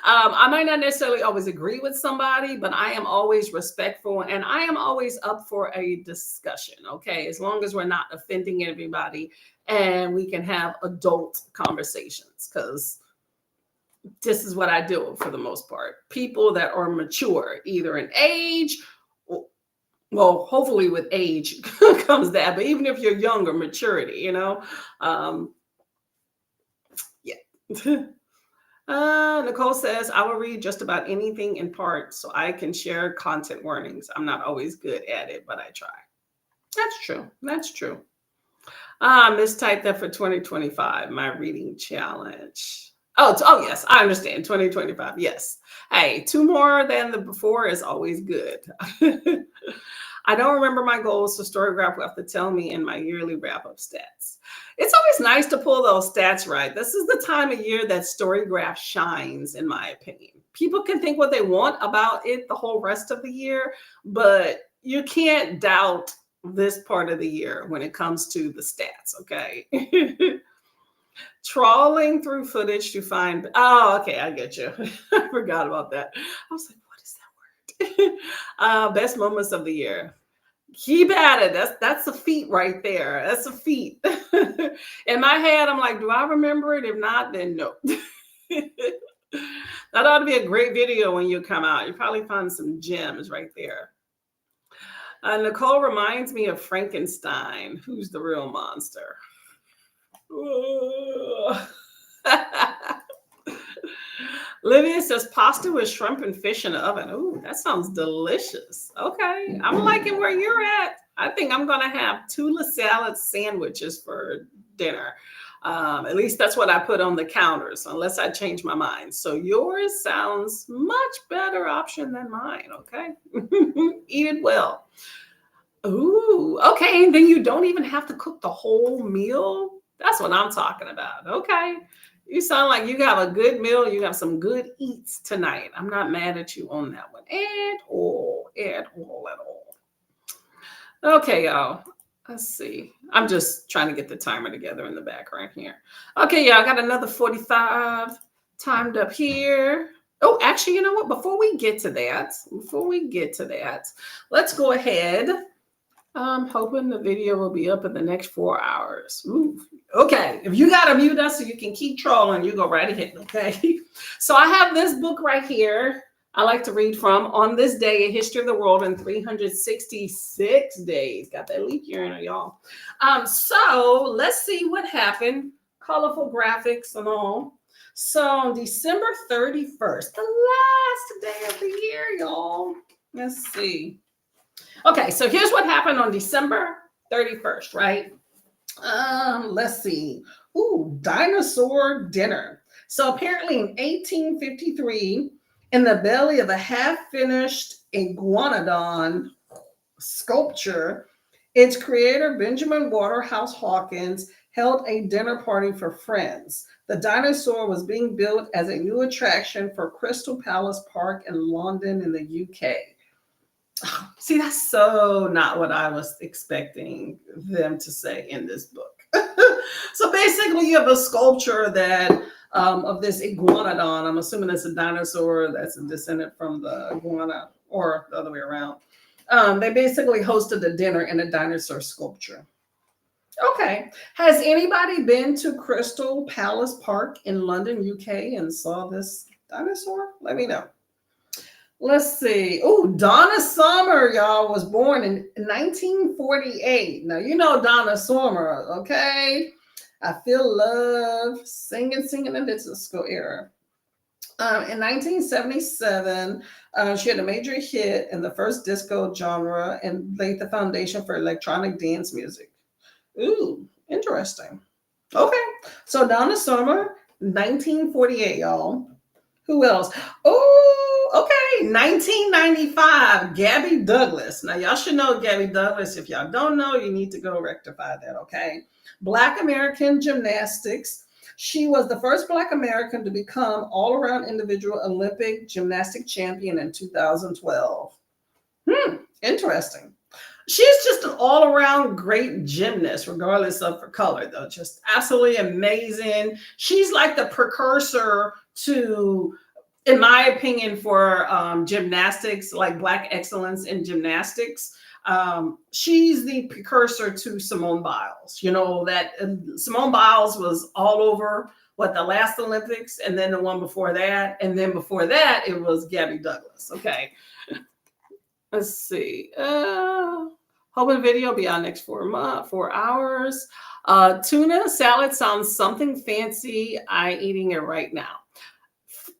I might not necessarily always agree with somebody, but I am always respectful and I am always up for a discussion, okay? As long as we're not offending everybody and we can have adult conversations, because this is what I do for the most part. People that are mature, either in age, well, hopefully with age comes that, but even if you're younger, maturity, you know? Nicole says, I will read just about anything in part so I can share content warnings. I'm not always good at it, but I try. That's true. That's true. Mistyped that for 2025, my reading challenge. Oh, yes, I understand. 2025. Yes. Hey, 2 more than the before is always good. I don't remember my goals, so Storygraph will have to tell me in my yearly wrap-up stats. It's always nice to pull those stats right. This is the time of year that Storygraph shines, in my opinion. People can think what they want about it the whole rest of the year, but you can't doubt this part of the year when it comes to the stats, okay? Trawling through footage to find, oh, okay, I get you. I forgot about that. I was like, what is that word? Best moments of the year. Keep at it. That's a feat right there. That's a feat. In my head, I'm like, do I remember it? If not, then no. That ought to be a great video when you come out. You probably find some gems right there. Nicole reminds me of Frankenstein. Who's the real monster? Livia says pasta with shrimp and fish in the oven. Ooh, that sounds delicious. Okay, I'm liking where you're at. I think I'm gonna have tuna salad sandwiches for dinner. At least that's what I put on the counters, unless I change my mind. So yours sounds much better option than mine. Okay, eat it well. Ooh, okay. And then you don't even have to cook the whole meal. That's what I'm talking about. Okay. You sound like you have a good meal. You have some good eats tonight. I'm not mad at you on that one at all, at all, at all. Okay, y'all. Let's see. I'm just trying to get the timer together in the background here. Okay, y'all. Got another 45 timed up here. Oh, actually, you know what? Before we get to that, let's go ahead. I'm hoping the video will be up in the next 4 hours. Ooh. Okay, if you got to mute us so you can keep trolling, you go right ahead, okay? So I have this book right here I like to read from. On this day, A History of the World in 366 days. Got that leap year in it, y'all. So let's see what happened. Colorful graphics and all. So on December 31st, the last day of the year, y'all. Let's see. Okay, so here's what happened on December 31st, right? Let's see. Ooh, dinosaur dinner. So apparently in 1853, in the belly of a half-finished iguanodon sculpture, its creator, Benjamin Waterhouse Hawkins, held a dinner party for friends. The dinosaur was being built as a new attraction for Crystal Palace Park in London in the UK. See, that's so not what I was expecting them to say in this book. So basically, you have a sculpture that of this iguanodon. I'm assuming it's a dinosaur that's a descendant from the iguana, or the other way around. They basically hosted a dinner in a dinosaur sculpture. Okay. Has anybody been to Crystal Palace Park in London, UK, and saw this dinosaur? Let me know. Let's see. Oh, Donna Summer, y'all, was born in 1948. Now, you know Donna Summer, okay? I Feel Love, singing in the disco era. In 1977, she had a major hit in the first disco genre and laid the foundation for electronic dance music. Ooh, interesting. Okay, so Donna Summer, 1948, y'all. Who else? Oh, okay. 1995, Gabby Douglas. Now, y'all should know Gabby Douglas. If y'all don't know, you need to go rectify that, okay? Black American gymnastics. She was the first Black American to become all-around individual Olympic gymnastic champion in 2012. Interesting. She's just an all-around great gymnast, regardless of her color, though. Just absolutely amazing. She's like the precursor to, in my opinion, for gymnastics, like Black excellence in gymnastics. She's the precursor to Simone Biles. You know, that Simone Biles was all over the last Olympics, and then the one before that, and then before that, it was Gabby Douglas. Okay. Let's see. Hoping video will be on next 4 hours. Tuna salad sounds something fancy. I'm eating it right now.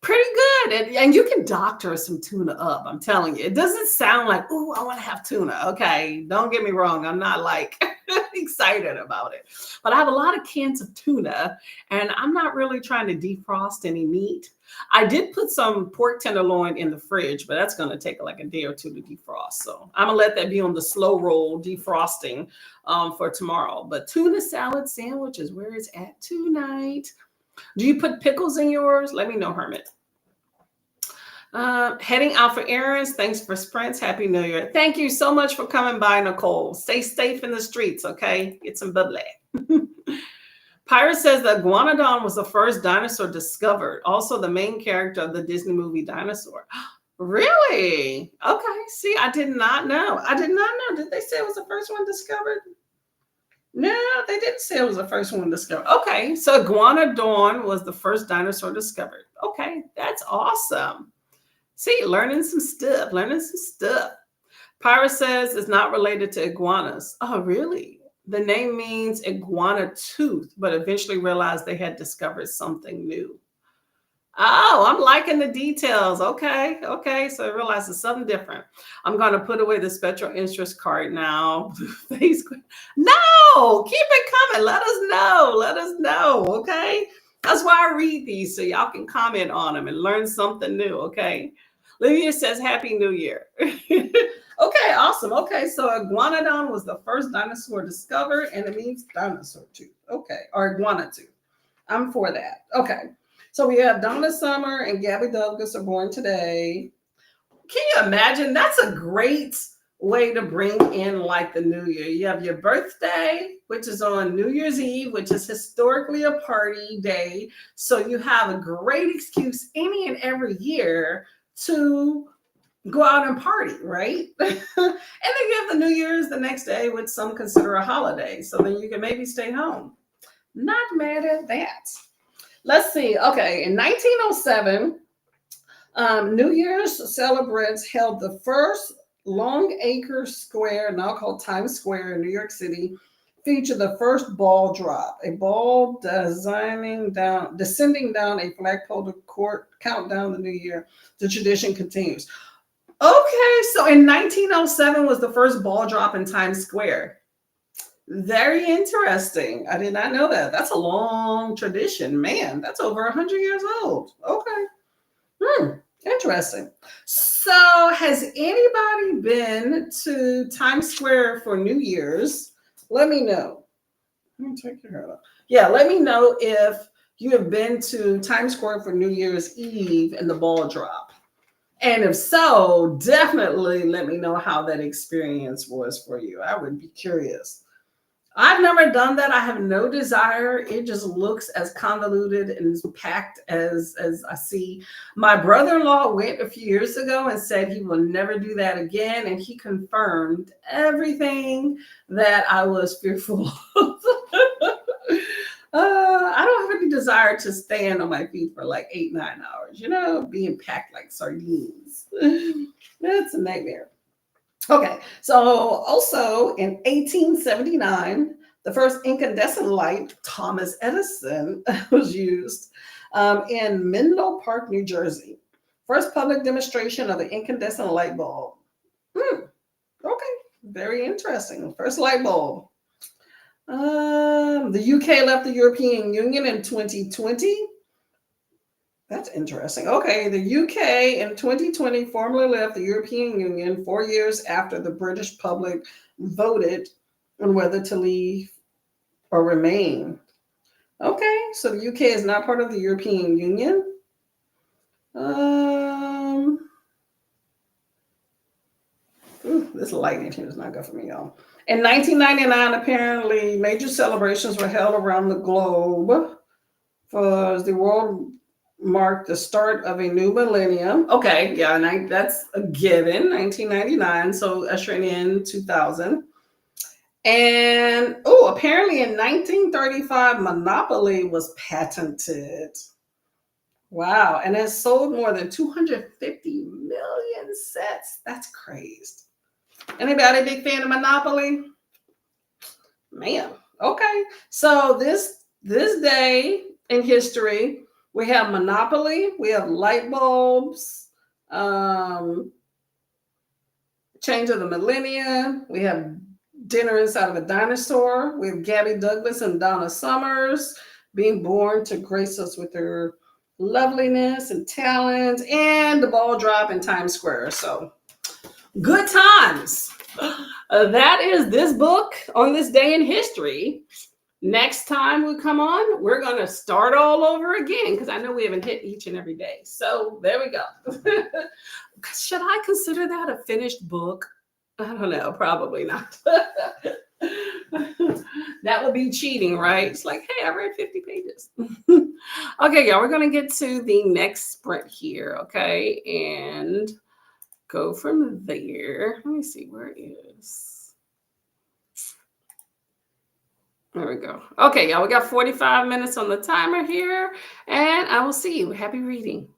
Pretty good. And you can doctor some tuna up. I'm telling you. It doesn't sound like, oh, I want to have tuna. Okay. Don't get me wrong. I'm not like excited about it. But I have a lot of cans of tuna, and I'm not really trying to defrost any meat. I did put some pork tenderloin in the fridge, but that's going to take like a day or two to defrost. So I'm going to let that be on the slow roll defrosting for tomorrow. But tuna salad sandwich is where it's at tonight. Do you put pickles in yours? Let me know, Hermit. Heading out for errands. Thanks for sprints. Happy New Year. Thank you so much for coming by, Nicole. Stay safe in the streets, okay? Get some bubbly. Pirate says that Iguanodon was the first dinosaur discovered. Also the main character of the Disney movie Dinosaur. Really? Okay. See, I did not know. I did not know. Did they say it was the first one discovered? No, they didn't say it was the first one discovered. Okay, so Iguanodon was the first dinosaur discovered. Okay, that's awesome. See, learning some stuff, learning some stuff. Pyra says it's not related to iguanas. Oh, really? The name means iguana tooth, but eventually realized they had discovered something new. Oh, I'm liking the details. Okay, okay. So I realize it's something different. I'm going to put away the special interest card now. Face no, keep it coming. Let us know. Let us know. Okay. That's why I read these so y'all can comment on them and learn something new. Okay. Livia says Happy New Year. Okay, awesome. Okay, so iguanodon was the first dinosaur discovered, and it means dinosaur tooth. Okay, or iguana tooth. I'm for that. Okay. So we have Donna Summer and Gabby Douglas are born today. Can you imagine? That's a great way to bring in like the new year. You have your birthday, which is on New Year's Eve, which is historically a party day. So you have a great excuse any and every year to go out and party, right? And then you have the New Year's the next day, which some consider a holiday. So then you can maybe stay home. Not mad at that. Let's see. Okay, in 1907, New Year's celebrants held the first Longacre Square, now called Times Square in New York City, featured the first ball drop, a ball descending down a flagpole to count down the new year. The tradition continues. Okay, so in 1907 was the first ball drop in Times Square. Very interesting. I did not know that. That's a long tradition. Man, that's over 100 years old. Okay. Interesting. So, has anybody been to Times Square for New Year's? Let me know. Let me take your hair off. Yeah, let me know if you have been to Times Square for New Year's Eve and the ball drop. And if so, definitely let me know how that experience was for you. I would be curious. I've never done that. I have no desire. It just looks as convoluted and as packed as I see. My brother-in-law went a few years ago and said he will never do that again. And he confirmed everything that I was fearful of. I don't have any desire to stand on my feet for like 8-9 hours, being packed like sardines. That's a nightmare. Okay, so also in 1879, the first incandescent light, Thomas Edison, was used in Menlo Park, New Jersey. First public demonstration of the incandescent light bulb. Okay, very interesting. First light bulb. The UK left the European Union in 2020. That's interesting. Okay, the UK in 2020 formally left the European Union 4 years after the British public voted on whether to leave or remain. Okay, so the UK is not part of the European Union. This lightning here is not good for me, y'all. In 1999, apparently, major celebrations were held around the globe for the world marked the start of a new millennium. Okay, yeah, that's a given. 1999, so ushering in 2000. And apparently in 1935, Monopoly was patented. Wow, and it sold more than 250 million sets. That's crazy. Anybody big fan of Monopoly? Man, okay. So this day in history, we have Monopoly, we have light bulbs, change of the millennia, we have dinner inside of a dinosaur, we have Gabby Douglas and Donna Summers being born to grace us with their loveliness and talent, and the ball drop in Times Square. So good times. That is this book on this day in history. Next time we come on, we're going to start all over again because I know we haven't hit each and every day. So there we go. Should I consider that a finished book? I don't know. Probably not. That would be cheating, right? It's like, hey, I read 50 pages. Okay, y'all, we're going to get to the next sprint here, okay? And go from there. Let me see, where is. There we go. Okay, y'all, we got 45 minutes on the timer here, and I will see you. Happy reading.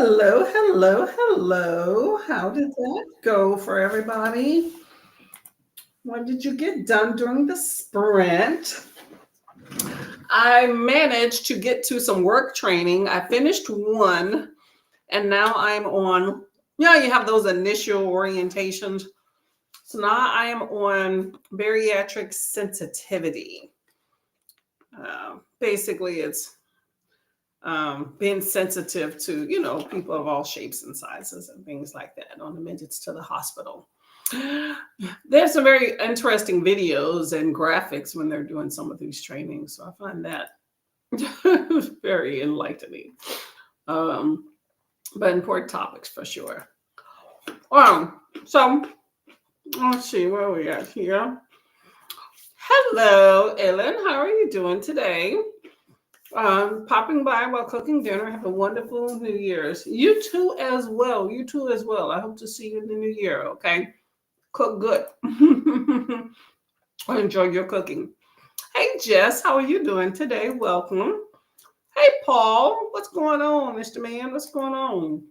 Hello, hello, hello. How did that go for everybody? What did you get done during the sprint? I managed to get to some work training. I finished one, and now I'm on, you have those initial orientations. So now I am on bariatric sensitivity. Basically, it's being sensitive to, people of all shapes and sizes and things like that on the visits to the hospital. There's some very interesting videos and graphics when they're doing some of these trainings. So I find that very enlightening. But important topics for sure. So let's see where we at here. Hello, Ellen. How are you doing today? Popping by while cooking dinner. Have a wonderful New Year's. You too as well. You too as well. I hope to see you in the new year. Okay. Cook good. Enjoy your cooking. Hey, Jess. How are you doing today? Welcome. Hey, Paul. What's going on, Mr. Man? What's going on?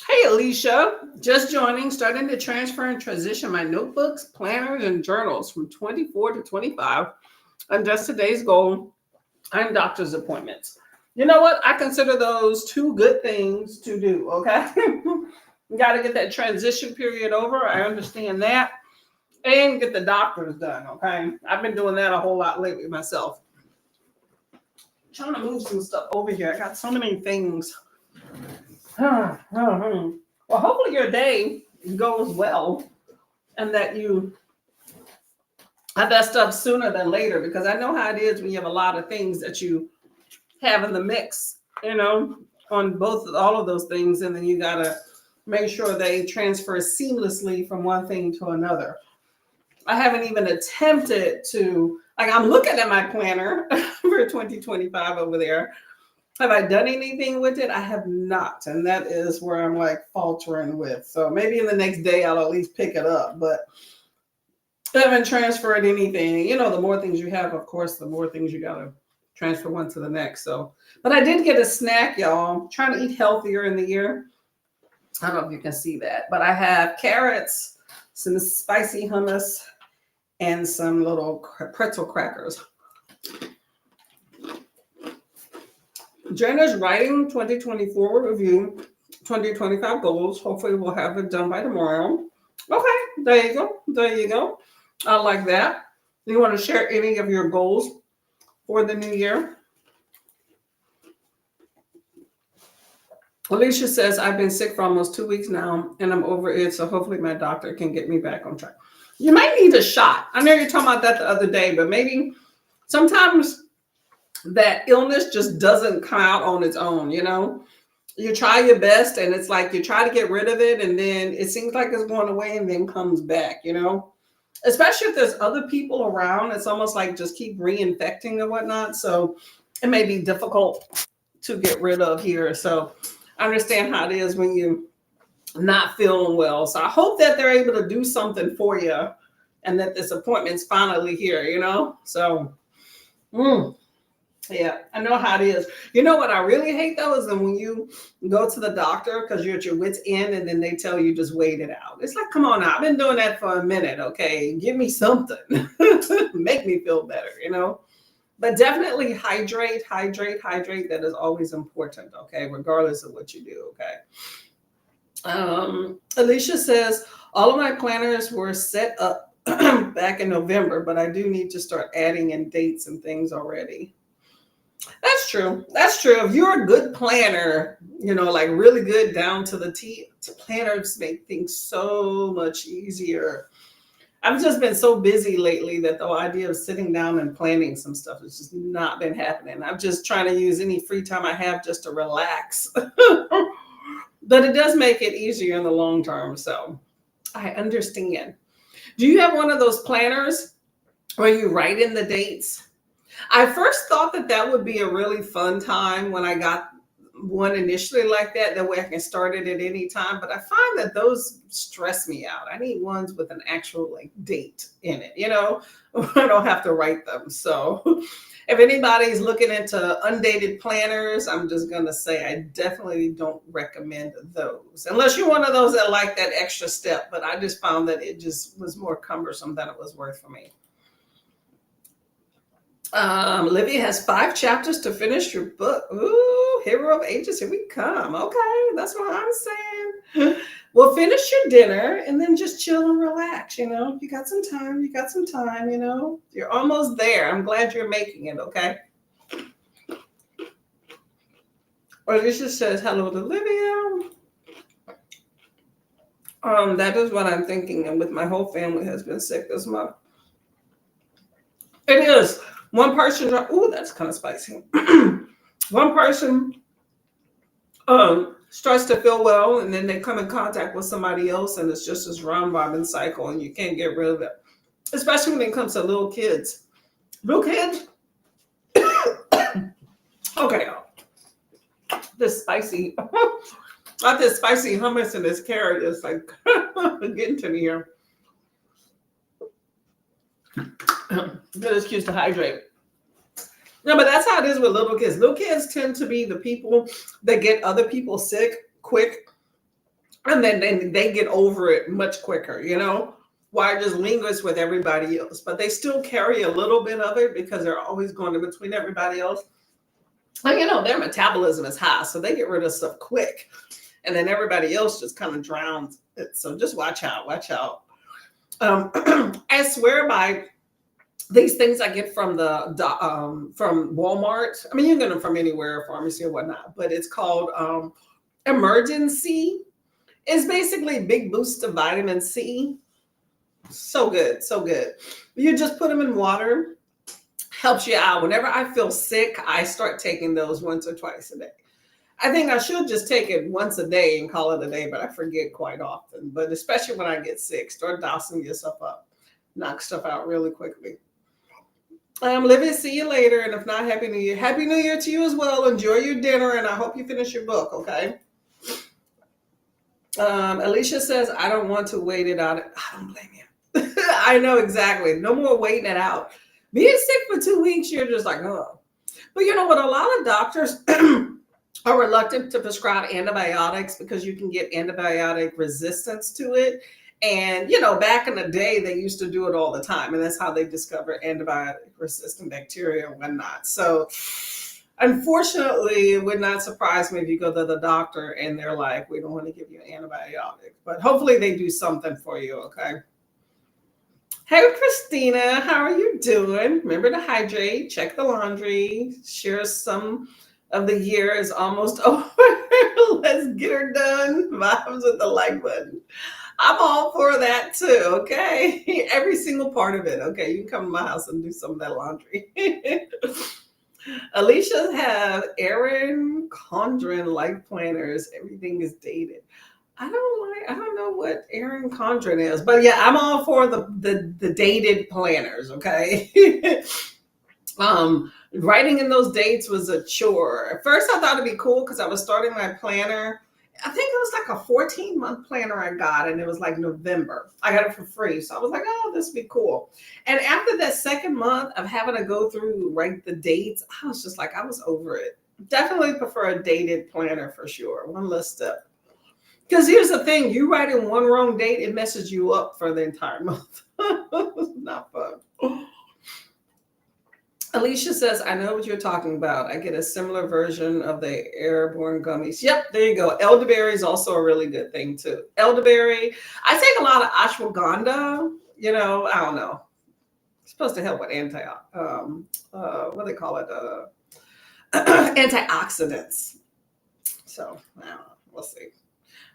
Hey, Alicia. Just joining. Starting to transfer and transition my notebooks, planners, and journals from 24 to 25. And just today's goal. And doctor's appointments. You know what? I consider those two good things to do, okay? You got to get that transition period over. I understand that. And get the doctors done, okay? I've been doing that a whole lot lately myself. I'm trying to move some stuff over here. I got so many things. Well, hopefully your day goes well and that you have that stuff sooner than later, because I know how it is when you have a lot of things that you have in the mix, on all of those things, and then you gotta make sure they transfer seamlessly from one thing to another. I haven't even attempted to, I'm looking at my planner for 2025 over there. Have I done anything with it? I have not, and that is where I'm faltering with. So maybe in the next day I'll at least pick it up, but I haven't transferred anything. The more things you have, of course, the more things you gotta transfer one to the next. So, but I did get a snack, y'all. I'm trying to eat healthier in the year. I don't know if you can see that, but I have carrots, some spicy hummus, and some little pretzel crackers. Jenna's writing 2024 review, 2025 goals. Hopefully we'll have it done by tomorrow. Okay, there you go. There you go. I like that. You want to share any of your goals for the new year? Alicia says, I've been sick for almost 2 weeks now, and I'm over it, so hopefully my doctor can get me back on track. You might need a shot. I know you're talking about that the other day, but maybe sometimes that illness just doesn't come out on its own, You try your best, and it's like you try to get rid of it, and then it seems like it's going away and then comes back, Especially if there's other people around, it's almost like just keep reinfecting and whatnot. So it may be difficult to get rid of here. So I understand how it is when you're not feeling well. So I hope that they're able to do something for you and that this appointment's finally here, So, yeah, I know how it is. You know what I really hate though is when you go to the doctor because you're at your wit's end and then they tell you just wait it out. It's like, come on now, I've been doing that for a minute. Okay, give me something, make me feel better, But definitely hydrate. That is always important. Okay, regardless of what you do. Okay. Alicia says all of my planners were set up back in November, but I do need to start adding in dates and things already. That's true. If you're a good planner, really good down to the T, planners make things so much easier. I've just been so busy lately that the idea of sitting down and planning some stuff has just not been happening. I'm just trying to use any free time I have just to relax. But it does make it easier in the long term. So I understand. Do you have one of those planners where you write in the dates? I first thought that would be a really fun time when I got one initially like that. That way I can start it at any time. But I find that those stress me out. I need ones with an actual like date in it, you know, I don't have to write them. So if anybody's looking into undated planners, I'm just going to say I definitely don't recommend those unless you're one of those that like that extra step. But I just found that it just was more cumbersome than it was worth for me. Livia has 5 chapters to finish your book. Ooh, Hero of Ages, here we come. Okay, that's what I'm saying. Well, finish your dinner and then just chill and relax. You know, you got some time. You got some time. You know, you're almost there. I'm glad you're making it. Okay. Alicia says hello to Livia. That is what I'm thinking, and with my whole family has been sick this month. It is. One person, oh, that's kind of spicy. One person starts to feel well, and then they come in contact with somebody else, and it's just this round robin cycle, and you can't get rid of it. Especially when it comes to little kids. Little kids. Okay, this spicy, not this spicy hummus and this carrot is like getting to me here. Good excuse to hydrate. No, but that's how it is with little kids. Little kids tend to be the people that get other people sick quick, and then they get over it much quicker, you know, why it just lingers with everybody else. But they still carry a little bit of it because they're always going in between everybody else. And, you know, their metabolism is high, so they get rid of stuff quick. And then everybody else just kind of drowns it. So just watch out, watch out. I swear by these things I get from from Walmart. I mean, you can get them from anywhere, pharmacy or whatnot, but it's called Emergen-C. It's basically a big boost of vitamin C. So good, so good. You just put them in water, helps you out. Whenever I feel sick, I start taking those once or twice a day. I think I should just take it once a day and call it a day, but I forget quite often. But especially when I get sick, start dousing yourself up. Knock stuff out really quickly. Livia, see you later. And if not, Happy New Year. Happy New Year to you as well. Enjoy your dinner, and I hope you finish your book, okay? Alicia says, I don't want to wait it out. I don't blame you. I know exactly. No more waiting it out. Being sick for 2 weeks, you're just like, oh. But you know what? A lot of doctors are reluctant to prescribe antibiotics because you can get antibiotic resistance to it. And, you know, back in the day, they used to do it all the time. And that's how they discovered antibiotic resistant bacteria and whatnot. So unfortunately, it would not surprise me if you go to the doctor and they're like, we don't want to give you an antibiotic. But hopefully they do something for you, okay? Hey, Christina, how are you doing? Remember to hydrate, check the laundry, share some of the year is almost over. Let's get her done. Vibes with the like button. I'm all for that too, okay? Every single part of it, okay? You can come to my house and do some of that laundry. Alicia have Erin Condren life planners. Everything is dated. I don't know what Erin Condren is, but yeah, I'm all for the dated planners, okay? Writing in those dates was a chore. At first I thought it'd be cool because I was starting my planner. I think it was like a 14-month planner I got, and it was like November. I got it for free. So I was like, oh, this would be cool. And after that second month of having to go through, write the dates, I was just like, I was over it. Definitely prefer a dated planner for sure. One less step. Because here's the thing, you write in one wrong date, it messes you up for the entire month. Not fun. Alicia says, I know what you're talking about. I get a similar version of the airborne gummies. Yep, there you go. Elderberry is also a really good thing too. Elderberry. I take a lot of ashwagandha. You know, I don't know. It's supposed to help with what do they call it? Antioxidants. So, I don't know. We'll see.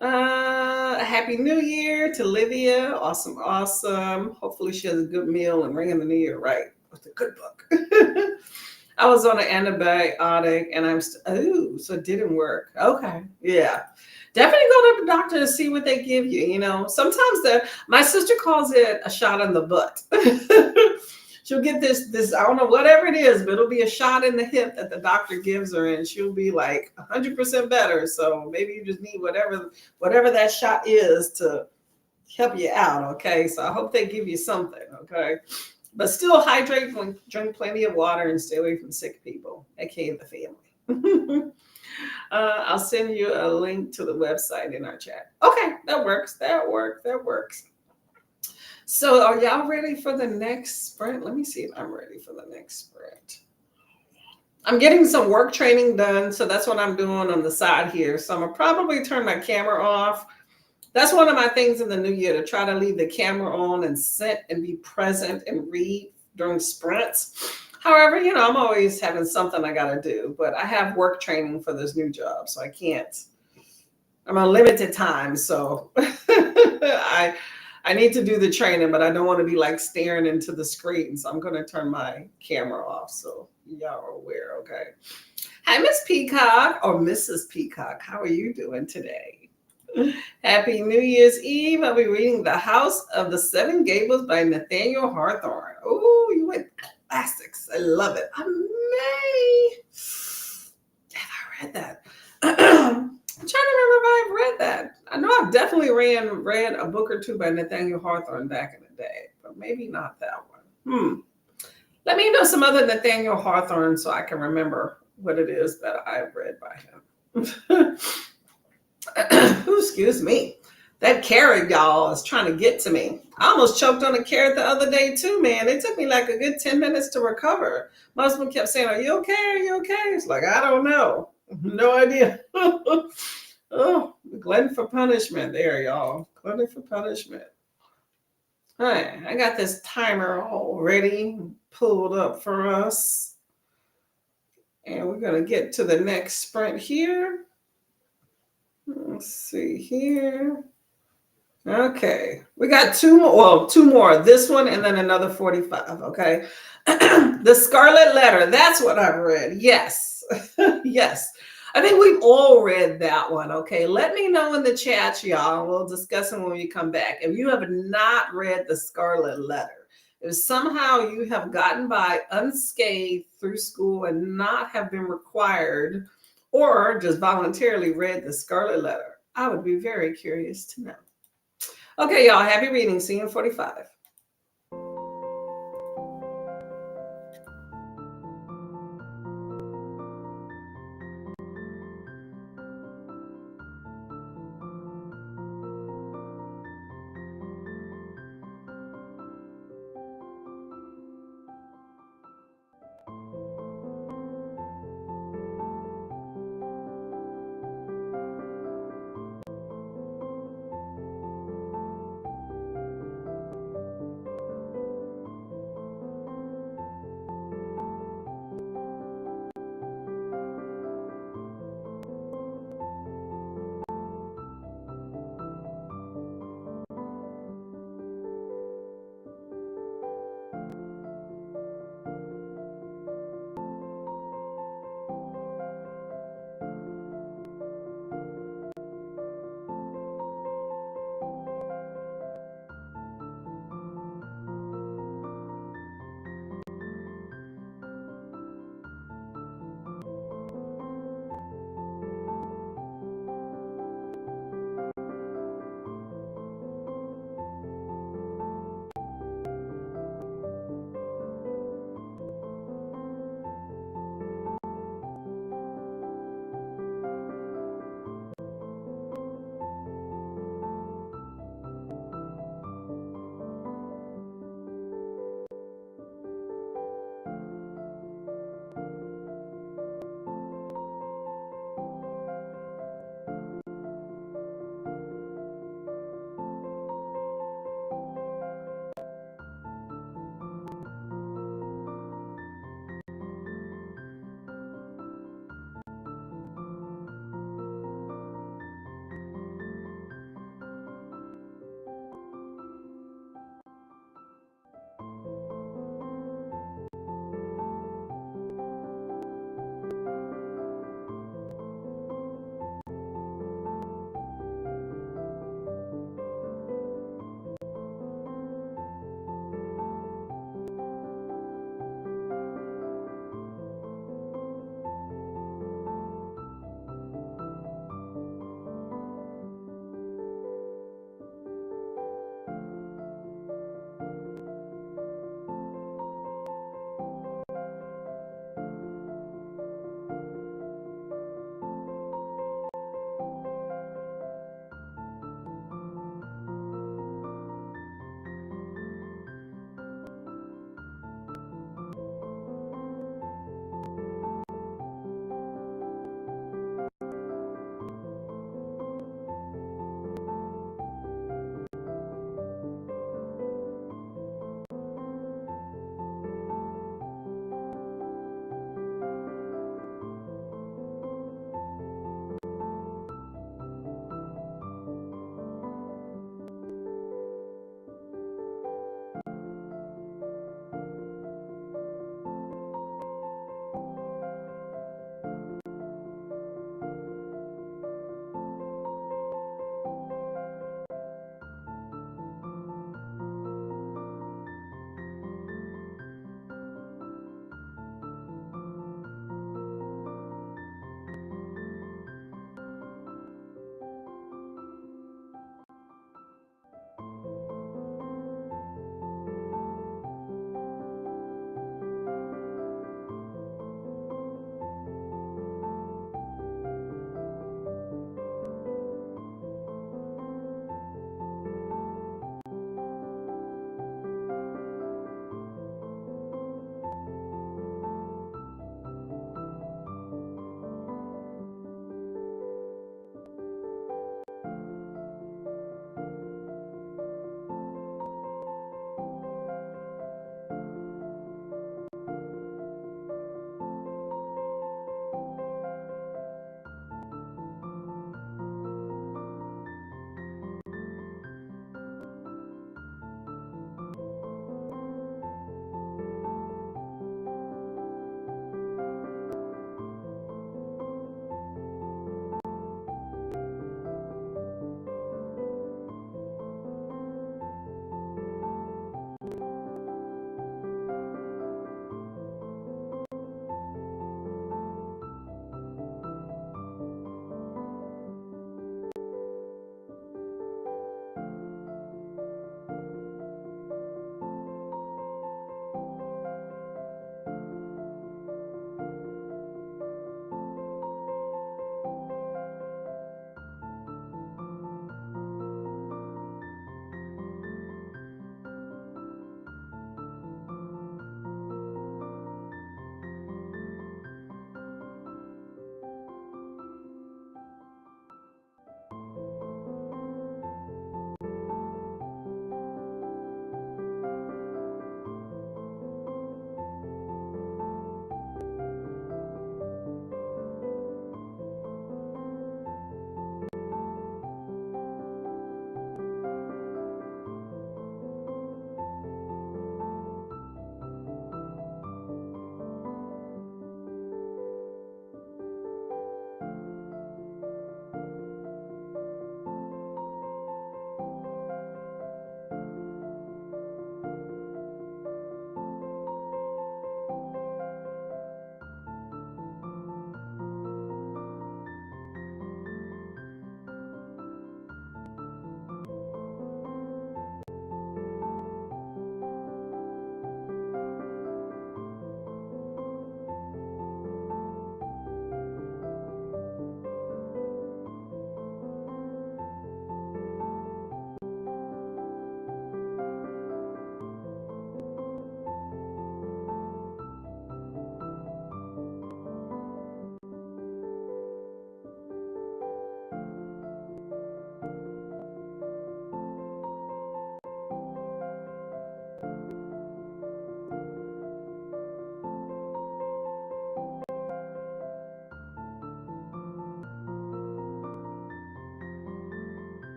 Happy New Year to Livia. Awesome, awesome. Hopefully she has a good meal and ringing the new year right with a good book. I was on an antibiotic and so it didn't work. Okay. Yeah. Definitely go to the doctor and see what they give you. You know, sometimes my sister calls it a shot in the butt. she'll get this, I don't know, whatever it is, but it'll be a shot in the hip that the doctor gives her, and she'll be like 100% better. So maybe you just need whatever that shot is to help you out. Okay. So I hope they give you something. Okay. But still hydrate, drink plenty of water, and stay away from sick people, aka the family. I'll send you a link to the website in our chat. Okay, that works. That works. So, are y'all ready for the next sprint? Let me see if I'm ready for the next sprint. I'm getting some work training done, so that's what I'm doing on the side here. So, I'm gonna probably turn my camera off. That's one of my things in the new year, to try to leave the camera on and sit and be present and read during sprints. However, I'm always having something I got to do, but I have work training for this new job, so I can't. I'm on limited time, so I need to do the training, but I don't want to be like staring into the screen, so I'm going to turn my camera off so y'all are aware, okay? Hi, Miss Peacock, or Mrs. Peacock. How are you doing today? Happy New Year's Eve. I'll be reading The House of the Seven Gables by Nathaniel Hawthorne. Oh, you went classics. I love it. I may have I read that. I'm trying to remember if I've read that. I know I've definitely read a book or two by Nathaniel Hawthorne back in the day, but maybe not that one. Let me know some other Nathaniel Hawthorne so I can remember what it is that I've read by him. Excuse me. That carrot, y'all, is trying to get to me. I almost choked on a carrot the other day too, man. It took me like a good 10 minutes to recover. My husband kept saying, "Are you okay? Are you okay?" It's like, I don't know. No idea. Oh, glutton for punishment there, y'all. Glutton for punishment. All right, I got this timer already pulled up for us. And we're going to get to the next sprint here. Let's see here. Okay, we got two more. Well, two more. This one and then another 45. Okay. The Scarlet Letter. That's what I've read. Yes. Yes. I think we've all read that one. Okay. Let me know in the chat, y'all. We'll discuss it when we come back. If you have not read The Scarlet Letter, if somehow you have gotten by unscathed through school and not have been required or just voluntarily read The Scarlet Letter, I would be very curious to know. Okay, y'all, happy reading. See you in 45.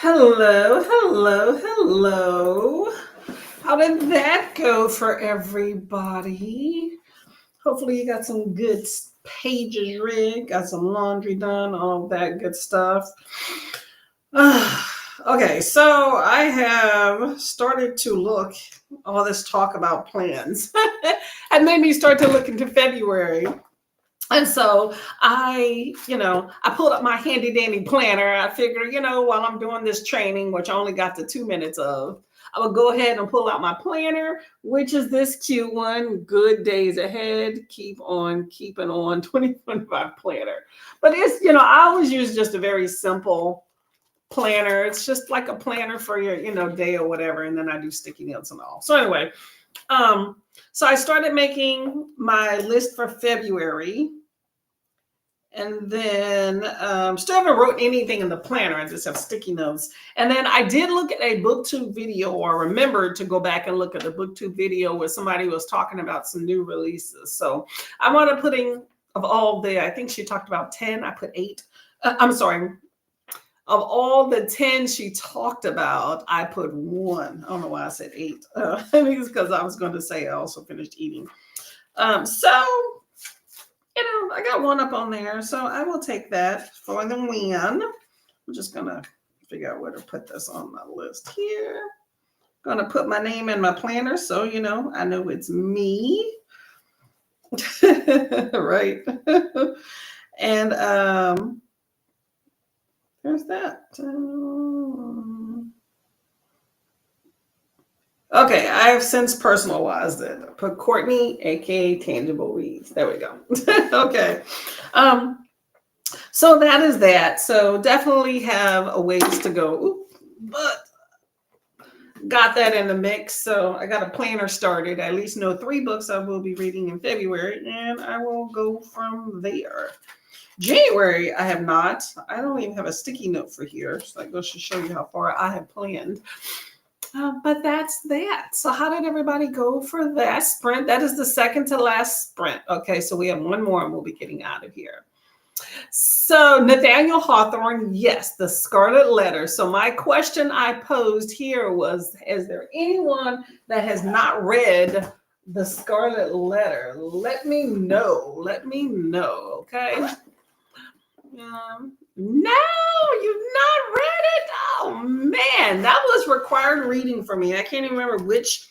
Hello, hello, hello. How did that go for everybody? Hopefully, you got some good pages read, got some laundry done, all that good stuff. Okay, so I have started to look all this talk about plans and made me start to look into February. And so I pulled up my handy dandy planner. I figured, while I'm doing this training, which I only got the 2 minutes of, I would go ahead and pull out my planner, which is this cute one, Good Days Ahead, Keep On Keeping On 2025 planner. But it's, I always use just a very simple planner. It's just like a planner for your, day or whatever. And then I do sticky notes and all. So anyway, so I started making my list for February. And then still haven't wrote anything in the planner. I just have sticky notes. And then I did look at a BookTube video, or remembered to go back and look at the BookTube video where somebody was talking about some new releases. So I wanted to putting of all the, I think she talked about 10, I put 8. I'm sorry. Of all the 10 she talked about, I put 1. I don't know why I said 8. I think it's because I was going to say I also finished eating. I got 1 up on there, so I will take that for the win. I'm just going to figure out where to put this on my list here. Going to put my name in my planner so, I know it's me. Right. And there's that. Okay, I have since personalized it. Put Courtney, aka Tangible Reads. There we go. Okay. So that is that. So definitely have a ways to go. But got that in the mix. So I got a planner started. I at least know 3 books I will be reading in February, and I will go from there. January, I have not. I don't even have a sticky note for here. So that goes to show you how far I have planned. But that's that. So how did everybody go for that sprint? That is the second to last sprint. Okay, so we have 1 more and we'll be getting out of here. So Nathaniel Hawthorne, yes, the Scarlet Letter. So my question I posed here was, is there anyone that has not read the Scarlet Letter? Let me know. Let me know, okay? No, you've not read it. Oh man, that was required reading for me. I can't remember which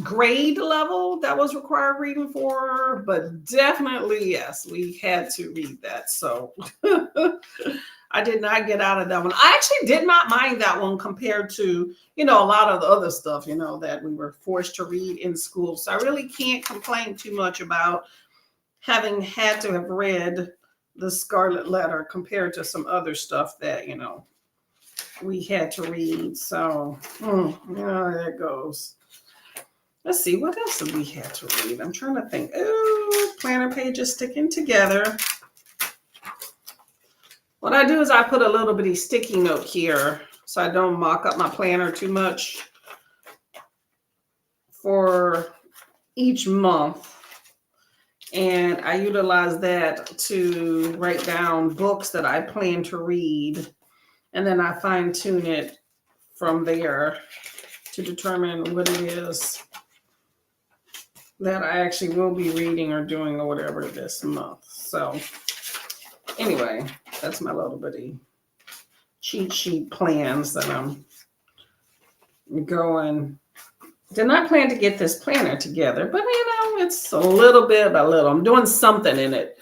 grade level that was required reading for, but definitely yes, we had to read that. So I did not get out of that one. I actually did not mind that one compared to, a lot of the other stuff, that we were forced to read in school. So I really can't complain too much about having had to have read the Scarlet Letter compared to some other stuff that, we had to read. So, there it goes. Let's see, what else did we have to read? I'm trying to think. Oh, planner pages sticking together. What I do is I put a little bitty sticky note here so I don't mock up my planner too much for each month. And I utilize that to write down books that I plan to read. And then I fine tune it from there to determine what it is that I actually will be reading or doing or whatever this month. So anyway, that's my little bitty cheat sheet plans that I'm going. Did not plan to get this planner together, but it's a little bit by little. I'm doing something in it.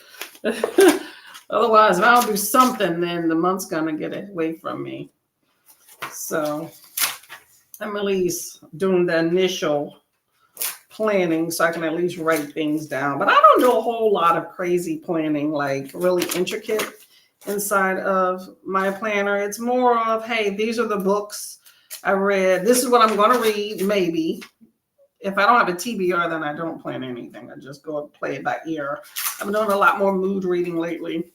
Otherwise, if I don't do something, then the month's gonna get away from me. So I'm at least doing the initial planning so I can at least write things down. But I don't do a whole lot of crazy planning, like really intricate inside of my planner. It's more of, hey, these are the books I read. This is what I'm going to read, maybe. If I don't have a TBR, then I don't plan anything. I just go and play it by ear. I've been doing a lot more mood reading lately.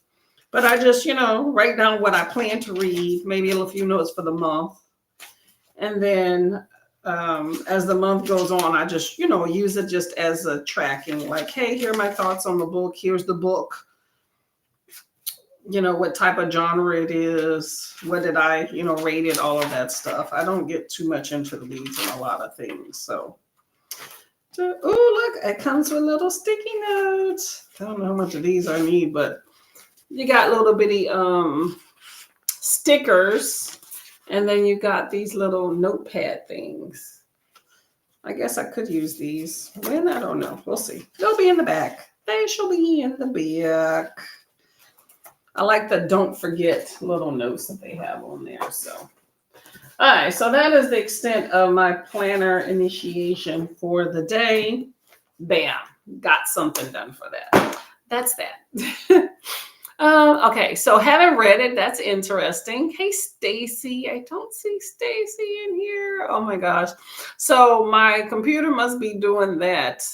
But I just, write down what I plan to read, maybe a few notes for the month. And then as the month goes on, I just, use it just as a tracking, like, hey, here are my thoughts on the book. Here's the book. what type of genre it is, what did I, rate it, all of that stuff. I don't get too much into the weeds on a lot of things. So, oh, look, it comes with little sticky notes. I don't know how much of these I need, but you got little bitty stickers, and then you got these little notepad things. I guess I could use these. When? I don't know. We'll see. They'll be in the back. They shall be in the back. I like the don't forget little notes that they have on there. So, all right. So that is the extent of my planner initiation for the day. Bam. Got something done for that. That's that. Okay, so haven't read it. That's interesting. Hey, Stacy. I don't see Stacy in here. Oh my gosh. So my computer must be doing that.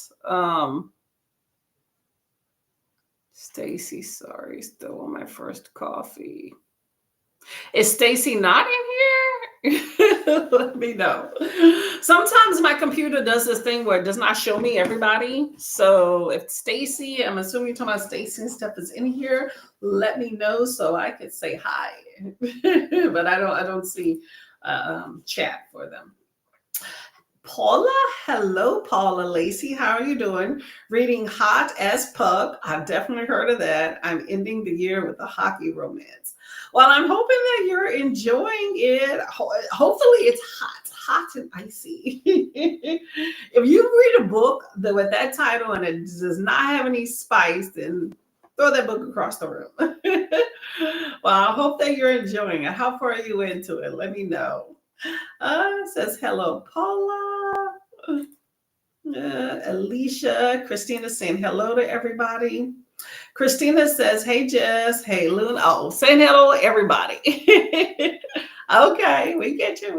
Stacy, sorry, still on my first coffee. Is Stacy not in here? Let me know. Sometimes my computer does this thing where it does not show me everybody. So if Stacy, I'm assuming you're talking about Stacy and stuff is in here, let me know so I could say hi. But I don't see chat for them. Paula, hello, Paula Lacey. How are you doing? Reading Hot as Pup. I've definitely heard of that. I'm ending the year with a hockey romance. Well, I'm hoping that you're enjoying it. Hopefully, it's hot and icy. If you read a book with that title and it does not have any spice, then throw that book across the room. Well, I hope that you're enjoying it. How far are you into it? Let me know. It says hello, Paula. Alicia, Christina saying hello to everybody. Christina says, hey, Jess. Hey, Loon. Oh, saying hello, everybody. Okay, we get you.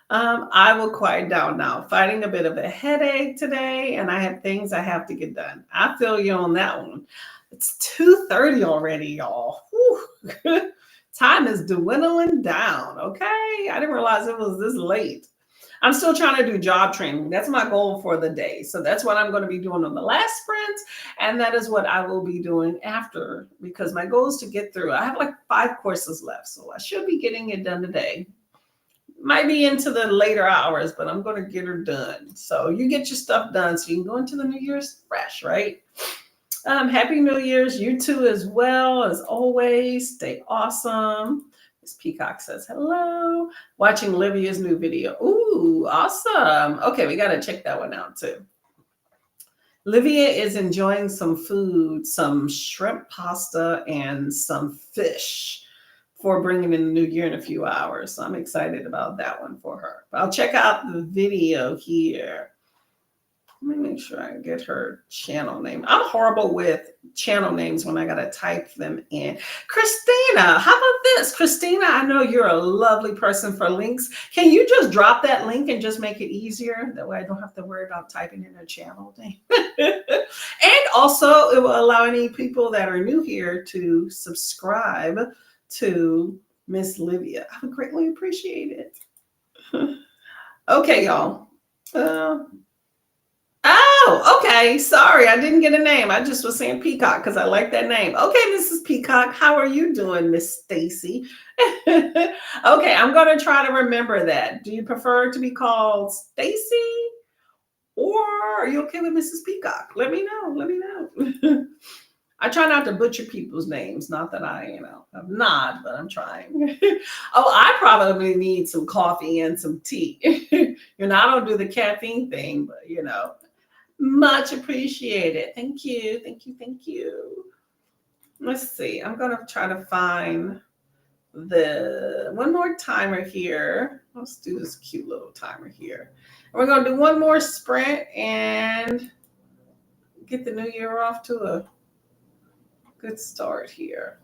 I will quiet down now. Fighting a bit of a headache today, and I have things I have to get done. I feel you on that one. It's 2:30 already, y'all. Whew. Time is dwindling down, okay? I didn't realize it was this late. I'm still trying to do job training. That's my goal for the day. So that's what I'm going to be doing on the last sprint. And that is what I will be doing after, because my goal is to get through. I have like 5 courses left, so I should be getting it done today. Might be into the later hours, but I'm going to get her done. So you get your stuff done so you can go into the New Year's fresh, right? Happy New Year's. You too as well, as always. Stay awesome. Miss Peacock says hello. Watching Livia's new video. Ooh, awesome. Okay, we got to check that one out too. Livia is enjoying some food, some shrimp pasta and some fish for bringing in the new year in a few hours. So I'm excited about that one for her. But I'll check out the video here. Let me make sure I get her channel name. I'm horrible with channel names when I got to type them in. Christina, how about this? Christina, I know you're a lovely person for links. Can you just drop that link and just make it easier? That way I don't have to worry about typing in her channel name. And also, it will allow any people that are new here to subscribe to Miss Livia. I would greatly appreciate it. Okay, y'all. Oh, okay. Sorry, I didn't get a name. I just was saying Peacock because I like that name. Okay, Mrs. Peacock, how are you doing, Miss Stacy? Okay, I'm going to try to remember that. Do you prefer to be called Stacy, or are you okay with Mrs. Peacock? Let me know. I try not to butcher people's names. Not that I'm not, but I'm trying. Oh, I probably need some coffee and some tea. I don't do the caffeine thing, but much appreciated. Thank you. Let's see. I'm going to try to find the one more timer here. Let's do this cute little timer here. And we're going to do one more sprint and get the new year off to a good start here.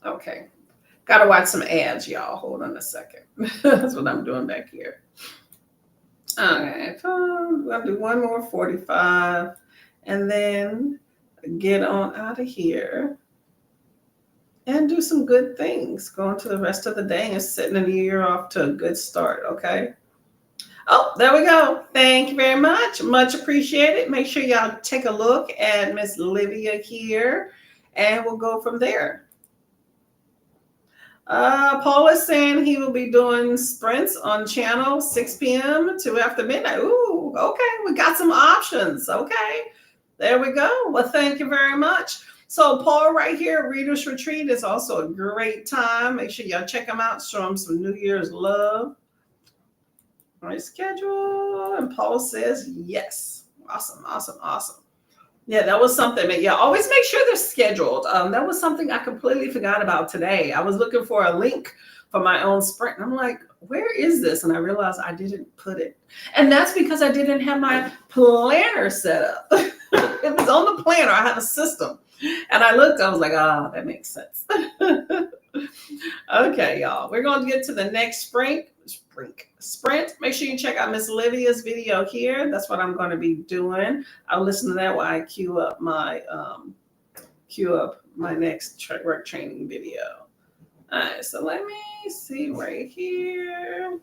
Okay. Got to watch some ads, y'all. Hold on a second. That's what I'm doing back here. Okay, we're going to do one more 45 and then get on out of here and do some good things. Go into the rest of the day and setting the new year off to a good start, okay? Oh, there we go. Thank you very much. Much appreciated. Make sure y'all take a look at Miss Livia here, and we'll go from there. Paul is saying he will be doing sprints on channel 6 p.m. to after midnight. Ooh, okay. We got some options. Okay. There we go. Well, thank you very much. So, Paul, right here, Readers Retreat is also a great time. Make sure y'all check him out. Show him some New Year's love. All right, schedule. And Paul says yes. Awesome, awesome, awesome. Yeah, that was something. But yeah, always make sure they're scheduled. That was something I completely forgot about today. I was looking for a link for my own sprint. And I'm like, where is this? And I realized I didn't put it. And that's because I didn't have my planner set up. It was on the planner. I have a system. And I looked, I was like, ah, that makes sense. Okay, y'all. We're going to get to the next sprint. Make sure you check out Miss Livia's video here. That's what I'm going to be doing. I'll listen to that while I queue up my next work training video. All right, so let me see right here.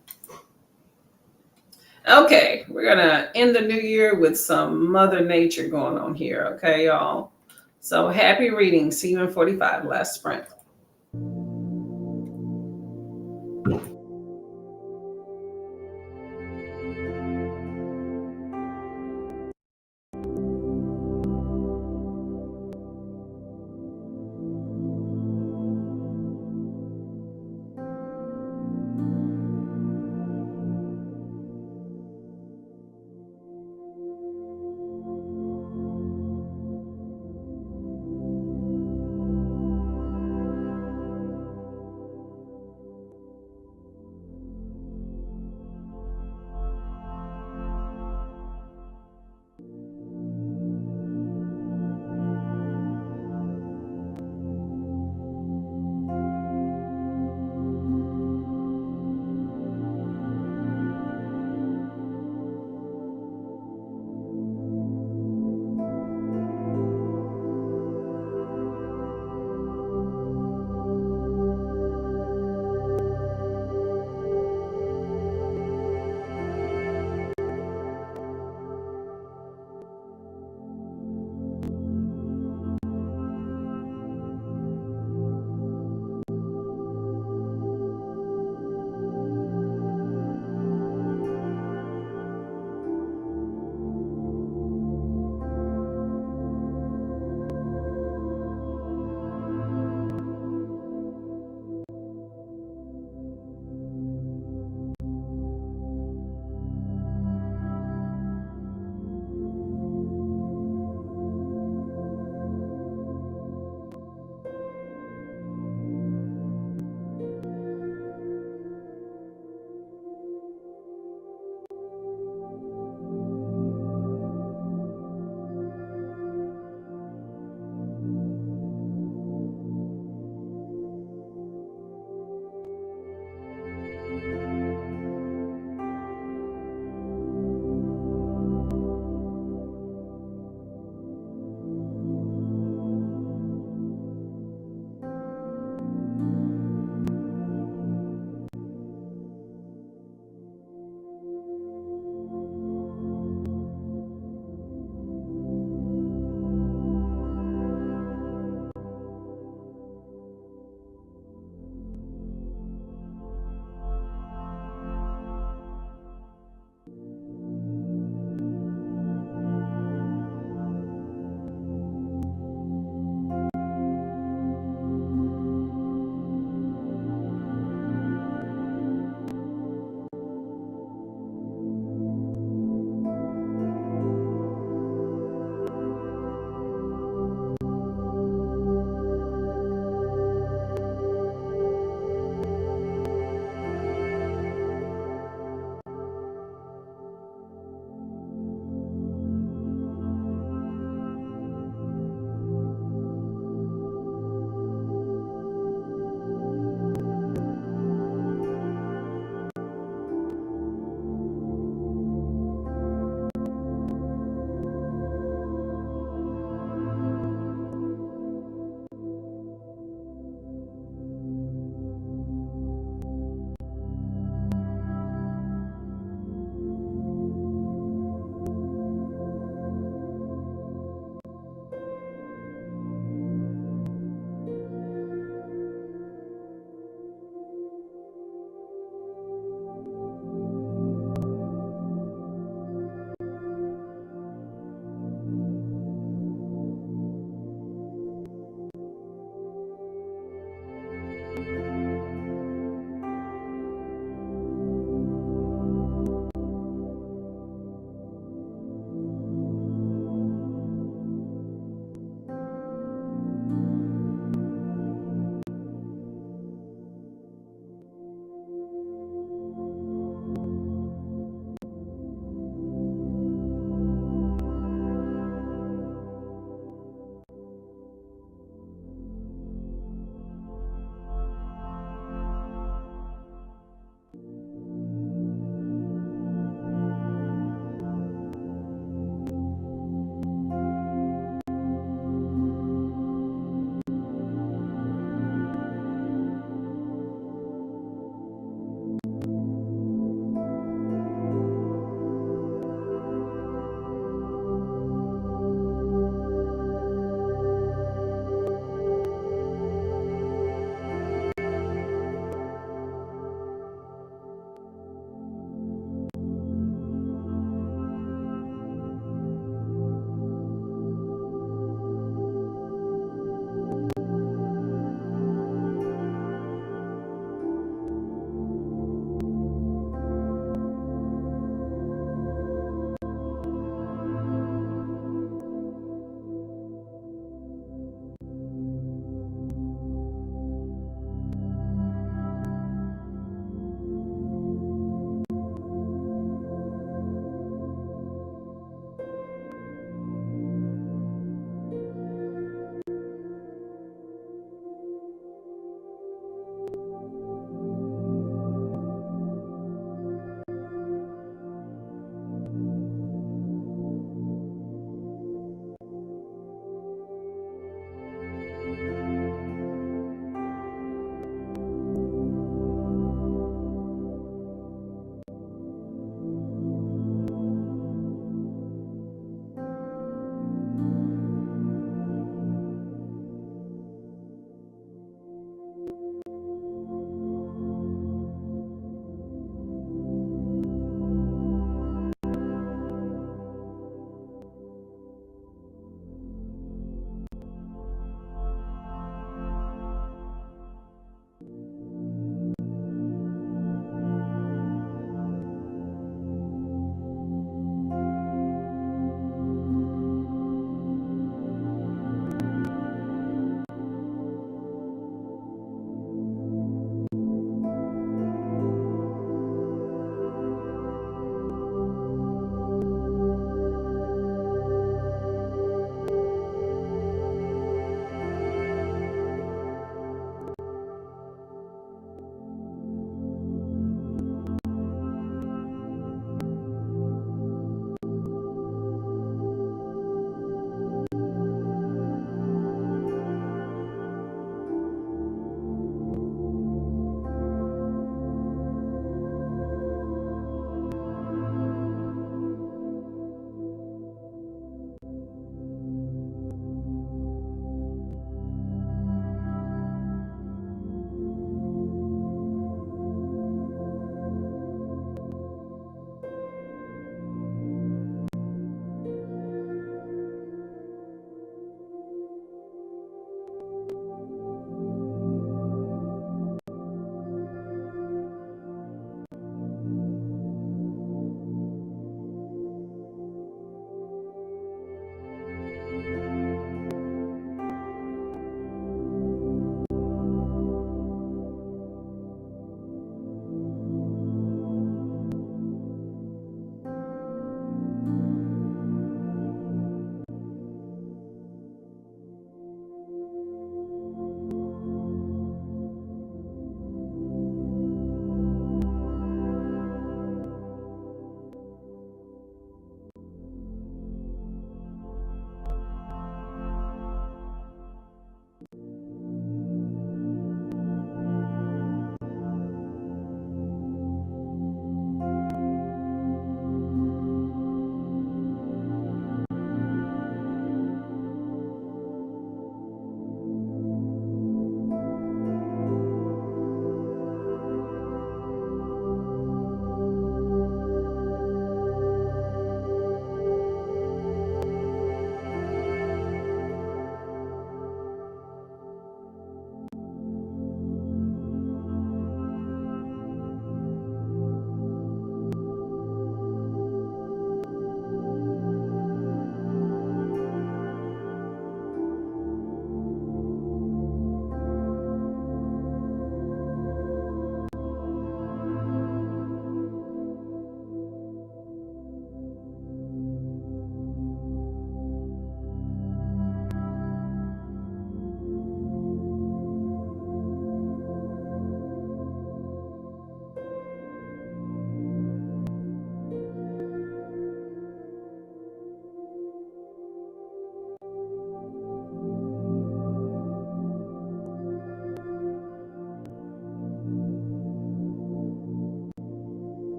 Okay, we're gonna end the new year with some Mother Nature going on here. Okay, y'all. So happy reading. See you in 45. Last sprint.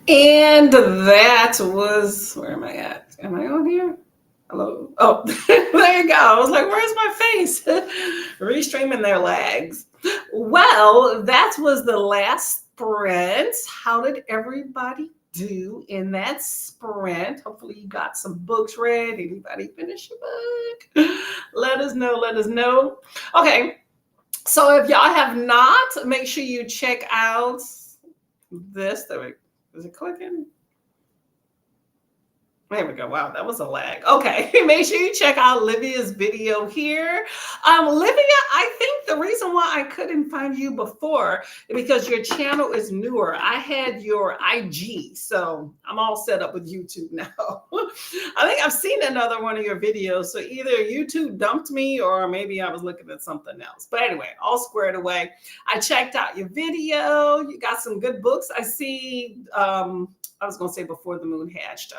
And that was, where am I at? Am I on here? Hello. Oh, there you go. I was like, where's my face? Restreaming their legs. Well, that was the last sprint. How did everybody do in that sprint? Hopefully you got some books read. Anybody finish a book? Let us know. Let us know. Okay. So if y'all have not, make sure you check out this. Is it clicking? There we go. Wow, that was a lag. Okay, make sure you check out Livia's video here. Livia, I think the reason why I couldn't find you before is because your channel is newer. I had your IG, so I'm all set up with YouTube now. I think I've seen another one of your videos, so either YouTube dumped me or maybe I was looking at something else. But anyway, all squared away. I checked out your video. You got some good books. I see, I was going to say Before the Moon Hatched.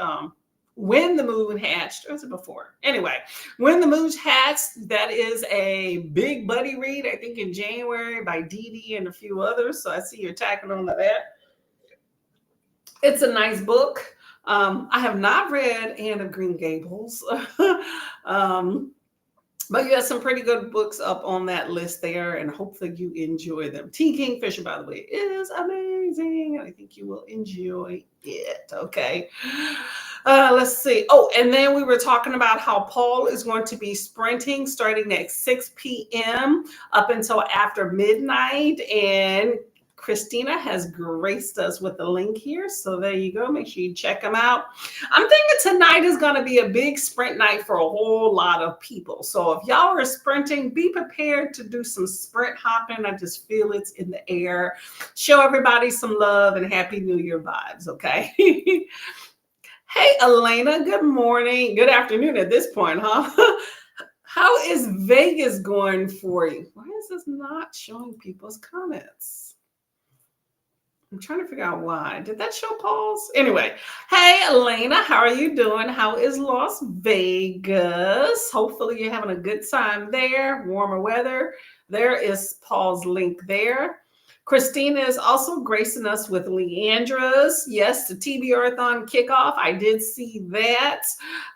When the Moon Hatched, or was it before? Anyway, When the Moon Hatched, that is a big buddy read, I think in January by Dee Dee and a few others. So I see you're tacking on to that. It's a nice book. I have not read Anne of Green Gables. But you have some pretty good books up on that list there, and hopefully you enjoy them. T. Kingfisher, by the way, is amazing. I think you will enjoy it. Okay. Let's see. Oh, and then we were talking about how Paul is going to be sprinting starting at 6 p.m. up until after midnight. And Christina has graced us with the link here. So there you go. Make sure you check them out. I'm thinking tonight is going to be a big sprint night for a whole lot of people. So if y'all are sprinting, be prepared to do some sprint hopping. I just feel it's in the air. Show everybody some love and Happy New Year vibes, okay? Hey, Elena, good morning. Good afternoon at this point, huh? How is Vegas going for you? Why is this not showing people's comments? I'm trying to figure out why. Did that show Paul's? Anyway, hey, Elena, how are you doing? How is Las Vegas? Hopefully you're having a good time there. Warmer weather. There is Paul's link there. Christina is also gracing us with Leandra's. Yes, the TBR-a-thon kickoff. I did see that.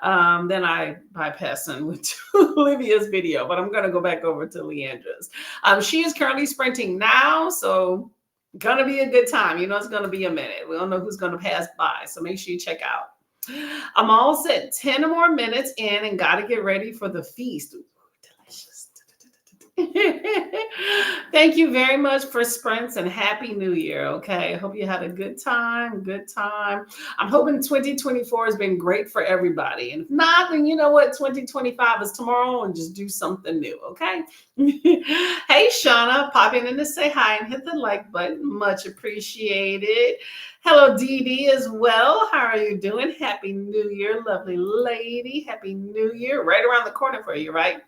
Then I bypassed and went to Olivia's video, but I'm going to go back over to Leandra's. She is currently sprinting now, so gonna be a good time. You know, it's gonna be a minute. We don't know who's gonna pass by, so make sure you check out. I'm all set 10 more minutes in and got to get ready for the feast. Ooh, delicious. Thank you very much for sprints and Happy New Year. Okay, I hope you had a good time. Good time. I'm hoping 2024 has been great for everybody. And if not, then you know what? 2025 is tomorrow and just do something new. Okay. Hey, Shauna, pop in to say hi and hit the like button. Much appreciated. Hello, Dee Dee as well. How are you doing? Happy New Year, lovely lady. Happy New Year. Right around the corner for you, right?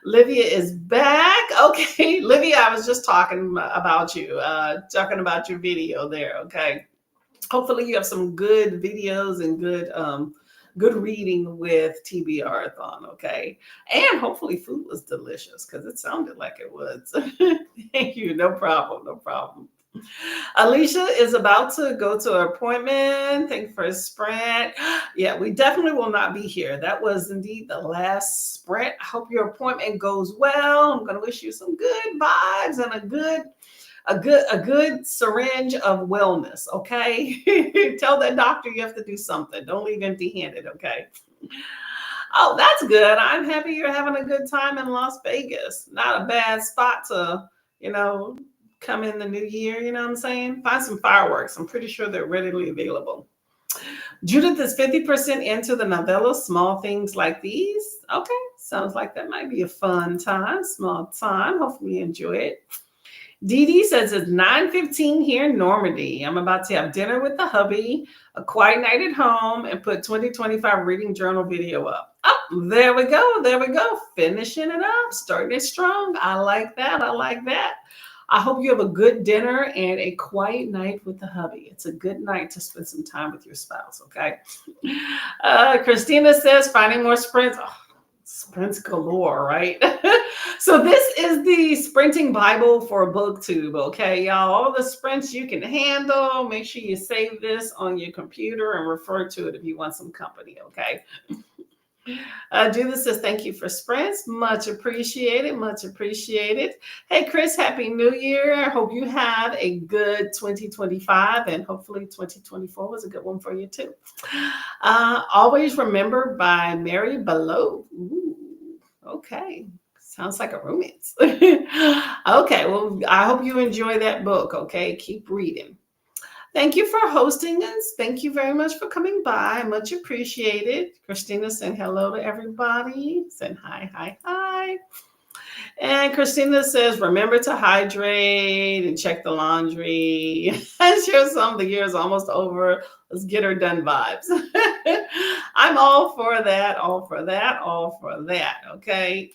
Livia is back. Okay, Livia, I was just talking about you, talking about your video there. Okay, hopefully you have some good videos and good reading with TBR-a-thon. Okay, and hopefully food was delicious because it sounded like it was. Thank you. No problem. No problem. Alicia is about to go to an appointment. Thank you for a sprint. Yeah, we definitely will not be here. That was indeed the last sprint. I hope your appointment goes well. I'm going to wish you some good vibes and a good syringe of wellness. Okay, tell that doctor you have to do something. Don't leave empty-handed. Okay. Oh, that's good. I'm happy you're having a good time in Las Vegas. Not a bad spot to, come in the new year, you know what I'm saying? Find some fireworks. I'm pretty sure they're readily available. Judith is 50% into the novella, Small Things Like These. Okay, sounds like that might be a fun time, small time. Hopefully you enjoy it. Dee Dee says it's 9:15 here in Normandy. I'm about to have dinner with the hubby, a quiet night at home, and put 2025 reading journal video up. Oh, there we go. There we go. Finishing it up, starting it strong. I like that. I like that. I hope you have a good dinner and a quiet night with the hubby. It's a good night to spend some time with your spouse, okay? Christina says, finding more sprints. Oh, Sprints galore, right? So this is the sprinting Bible for BookTube, okay, y'all? All the sprints you can handle. Make sure you save this on your computer and refer to it if you want some company, okay? Judith says, thank you for sprints. Much appreciated. Much appreciated. Hey, Chris, Happy New Year. I hope you have a good 2025 and hopefully 2024 was a good one for you too. Always Remember by Mary Below. Ooh, okay. Sounds like a romance. Okay. Well, I hope you enjoy that book. Okay. Keep reading. Thank you for hosting us. Thank you very much for coming by. Much appreciated. Christina saying hello to everybody. Saying hi, hi, hi. And Christina says, remember to hydrate and check the laundry. And share some. The year is almost over. Let's get her done vibes. I'm all for that, all for that, all for that. Okay.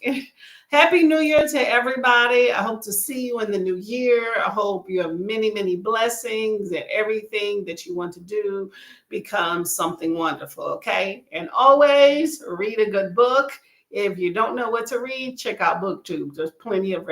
Happy New Year to everybody. I hope to see you in the new year. I hope you have many, many blessings and everything that you want to do becomes something wonderful. Okay. And always read a good book. If you don't know what to read, check out BookTube. There's plenty of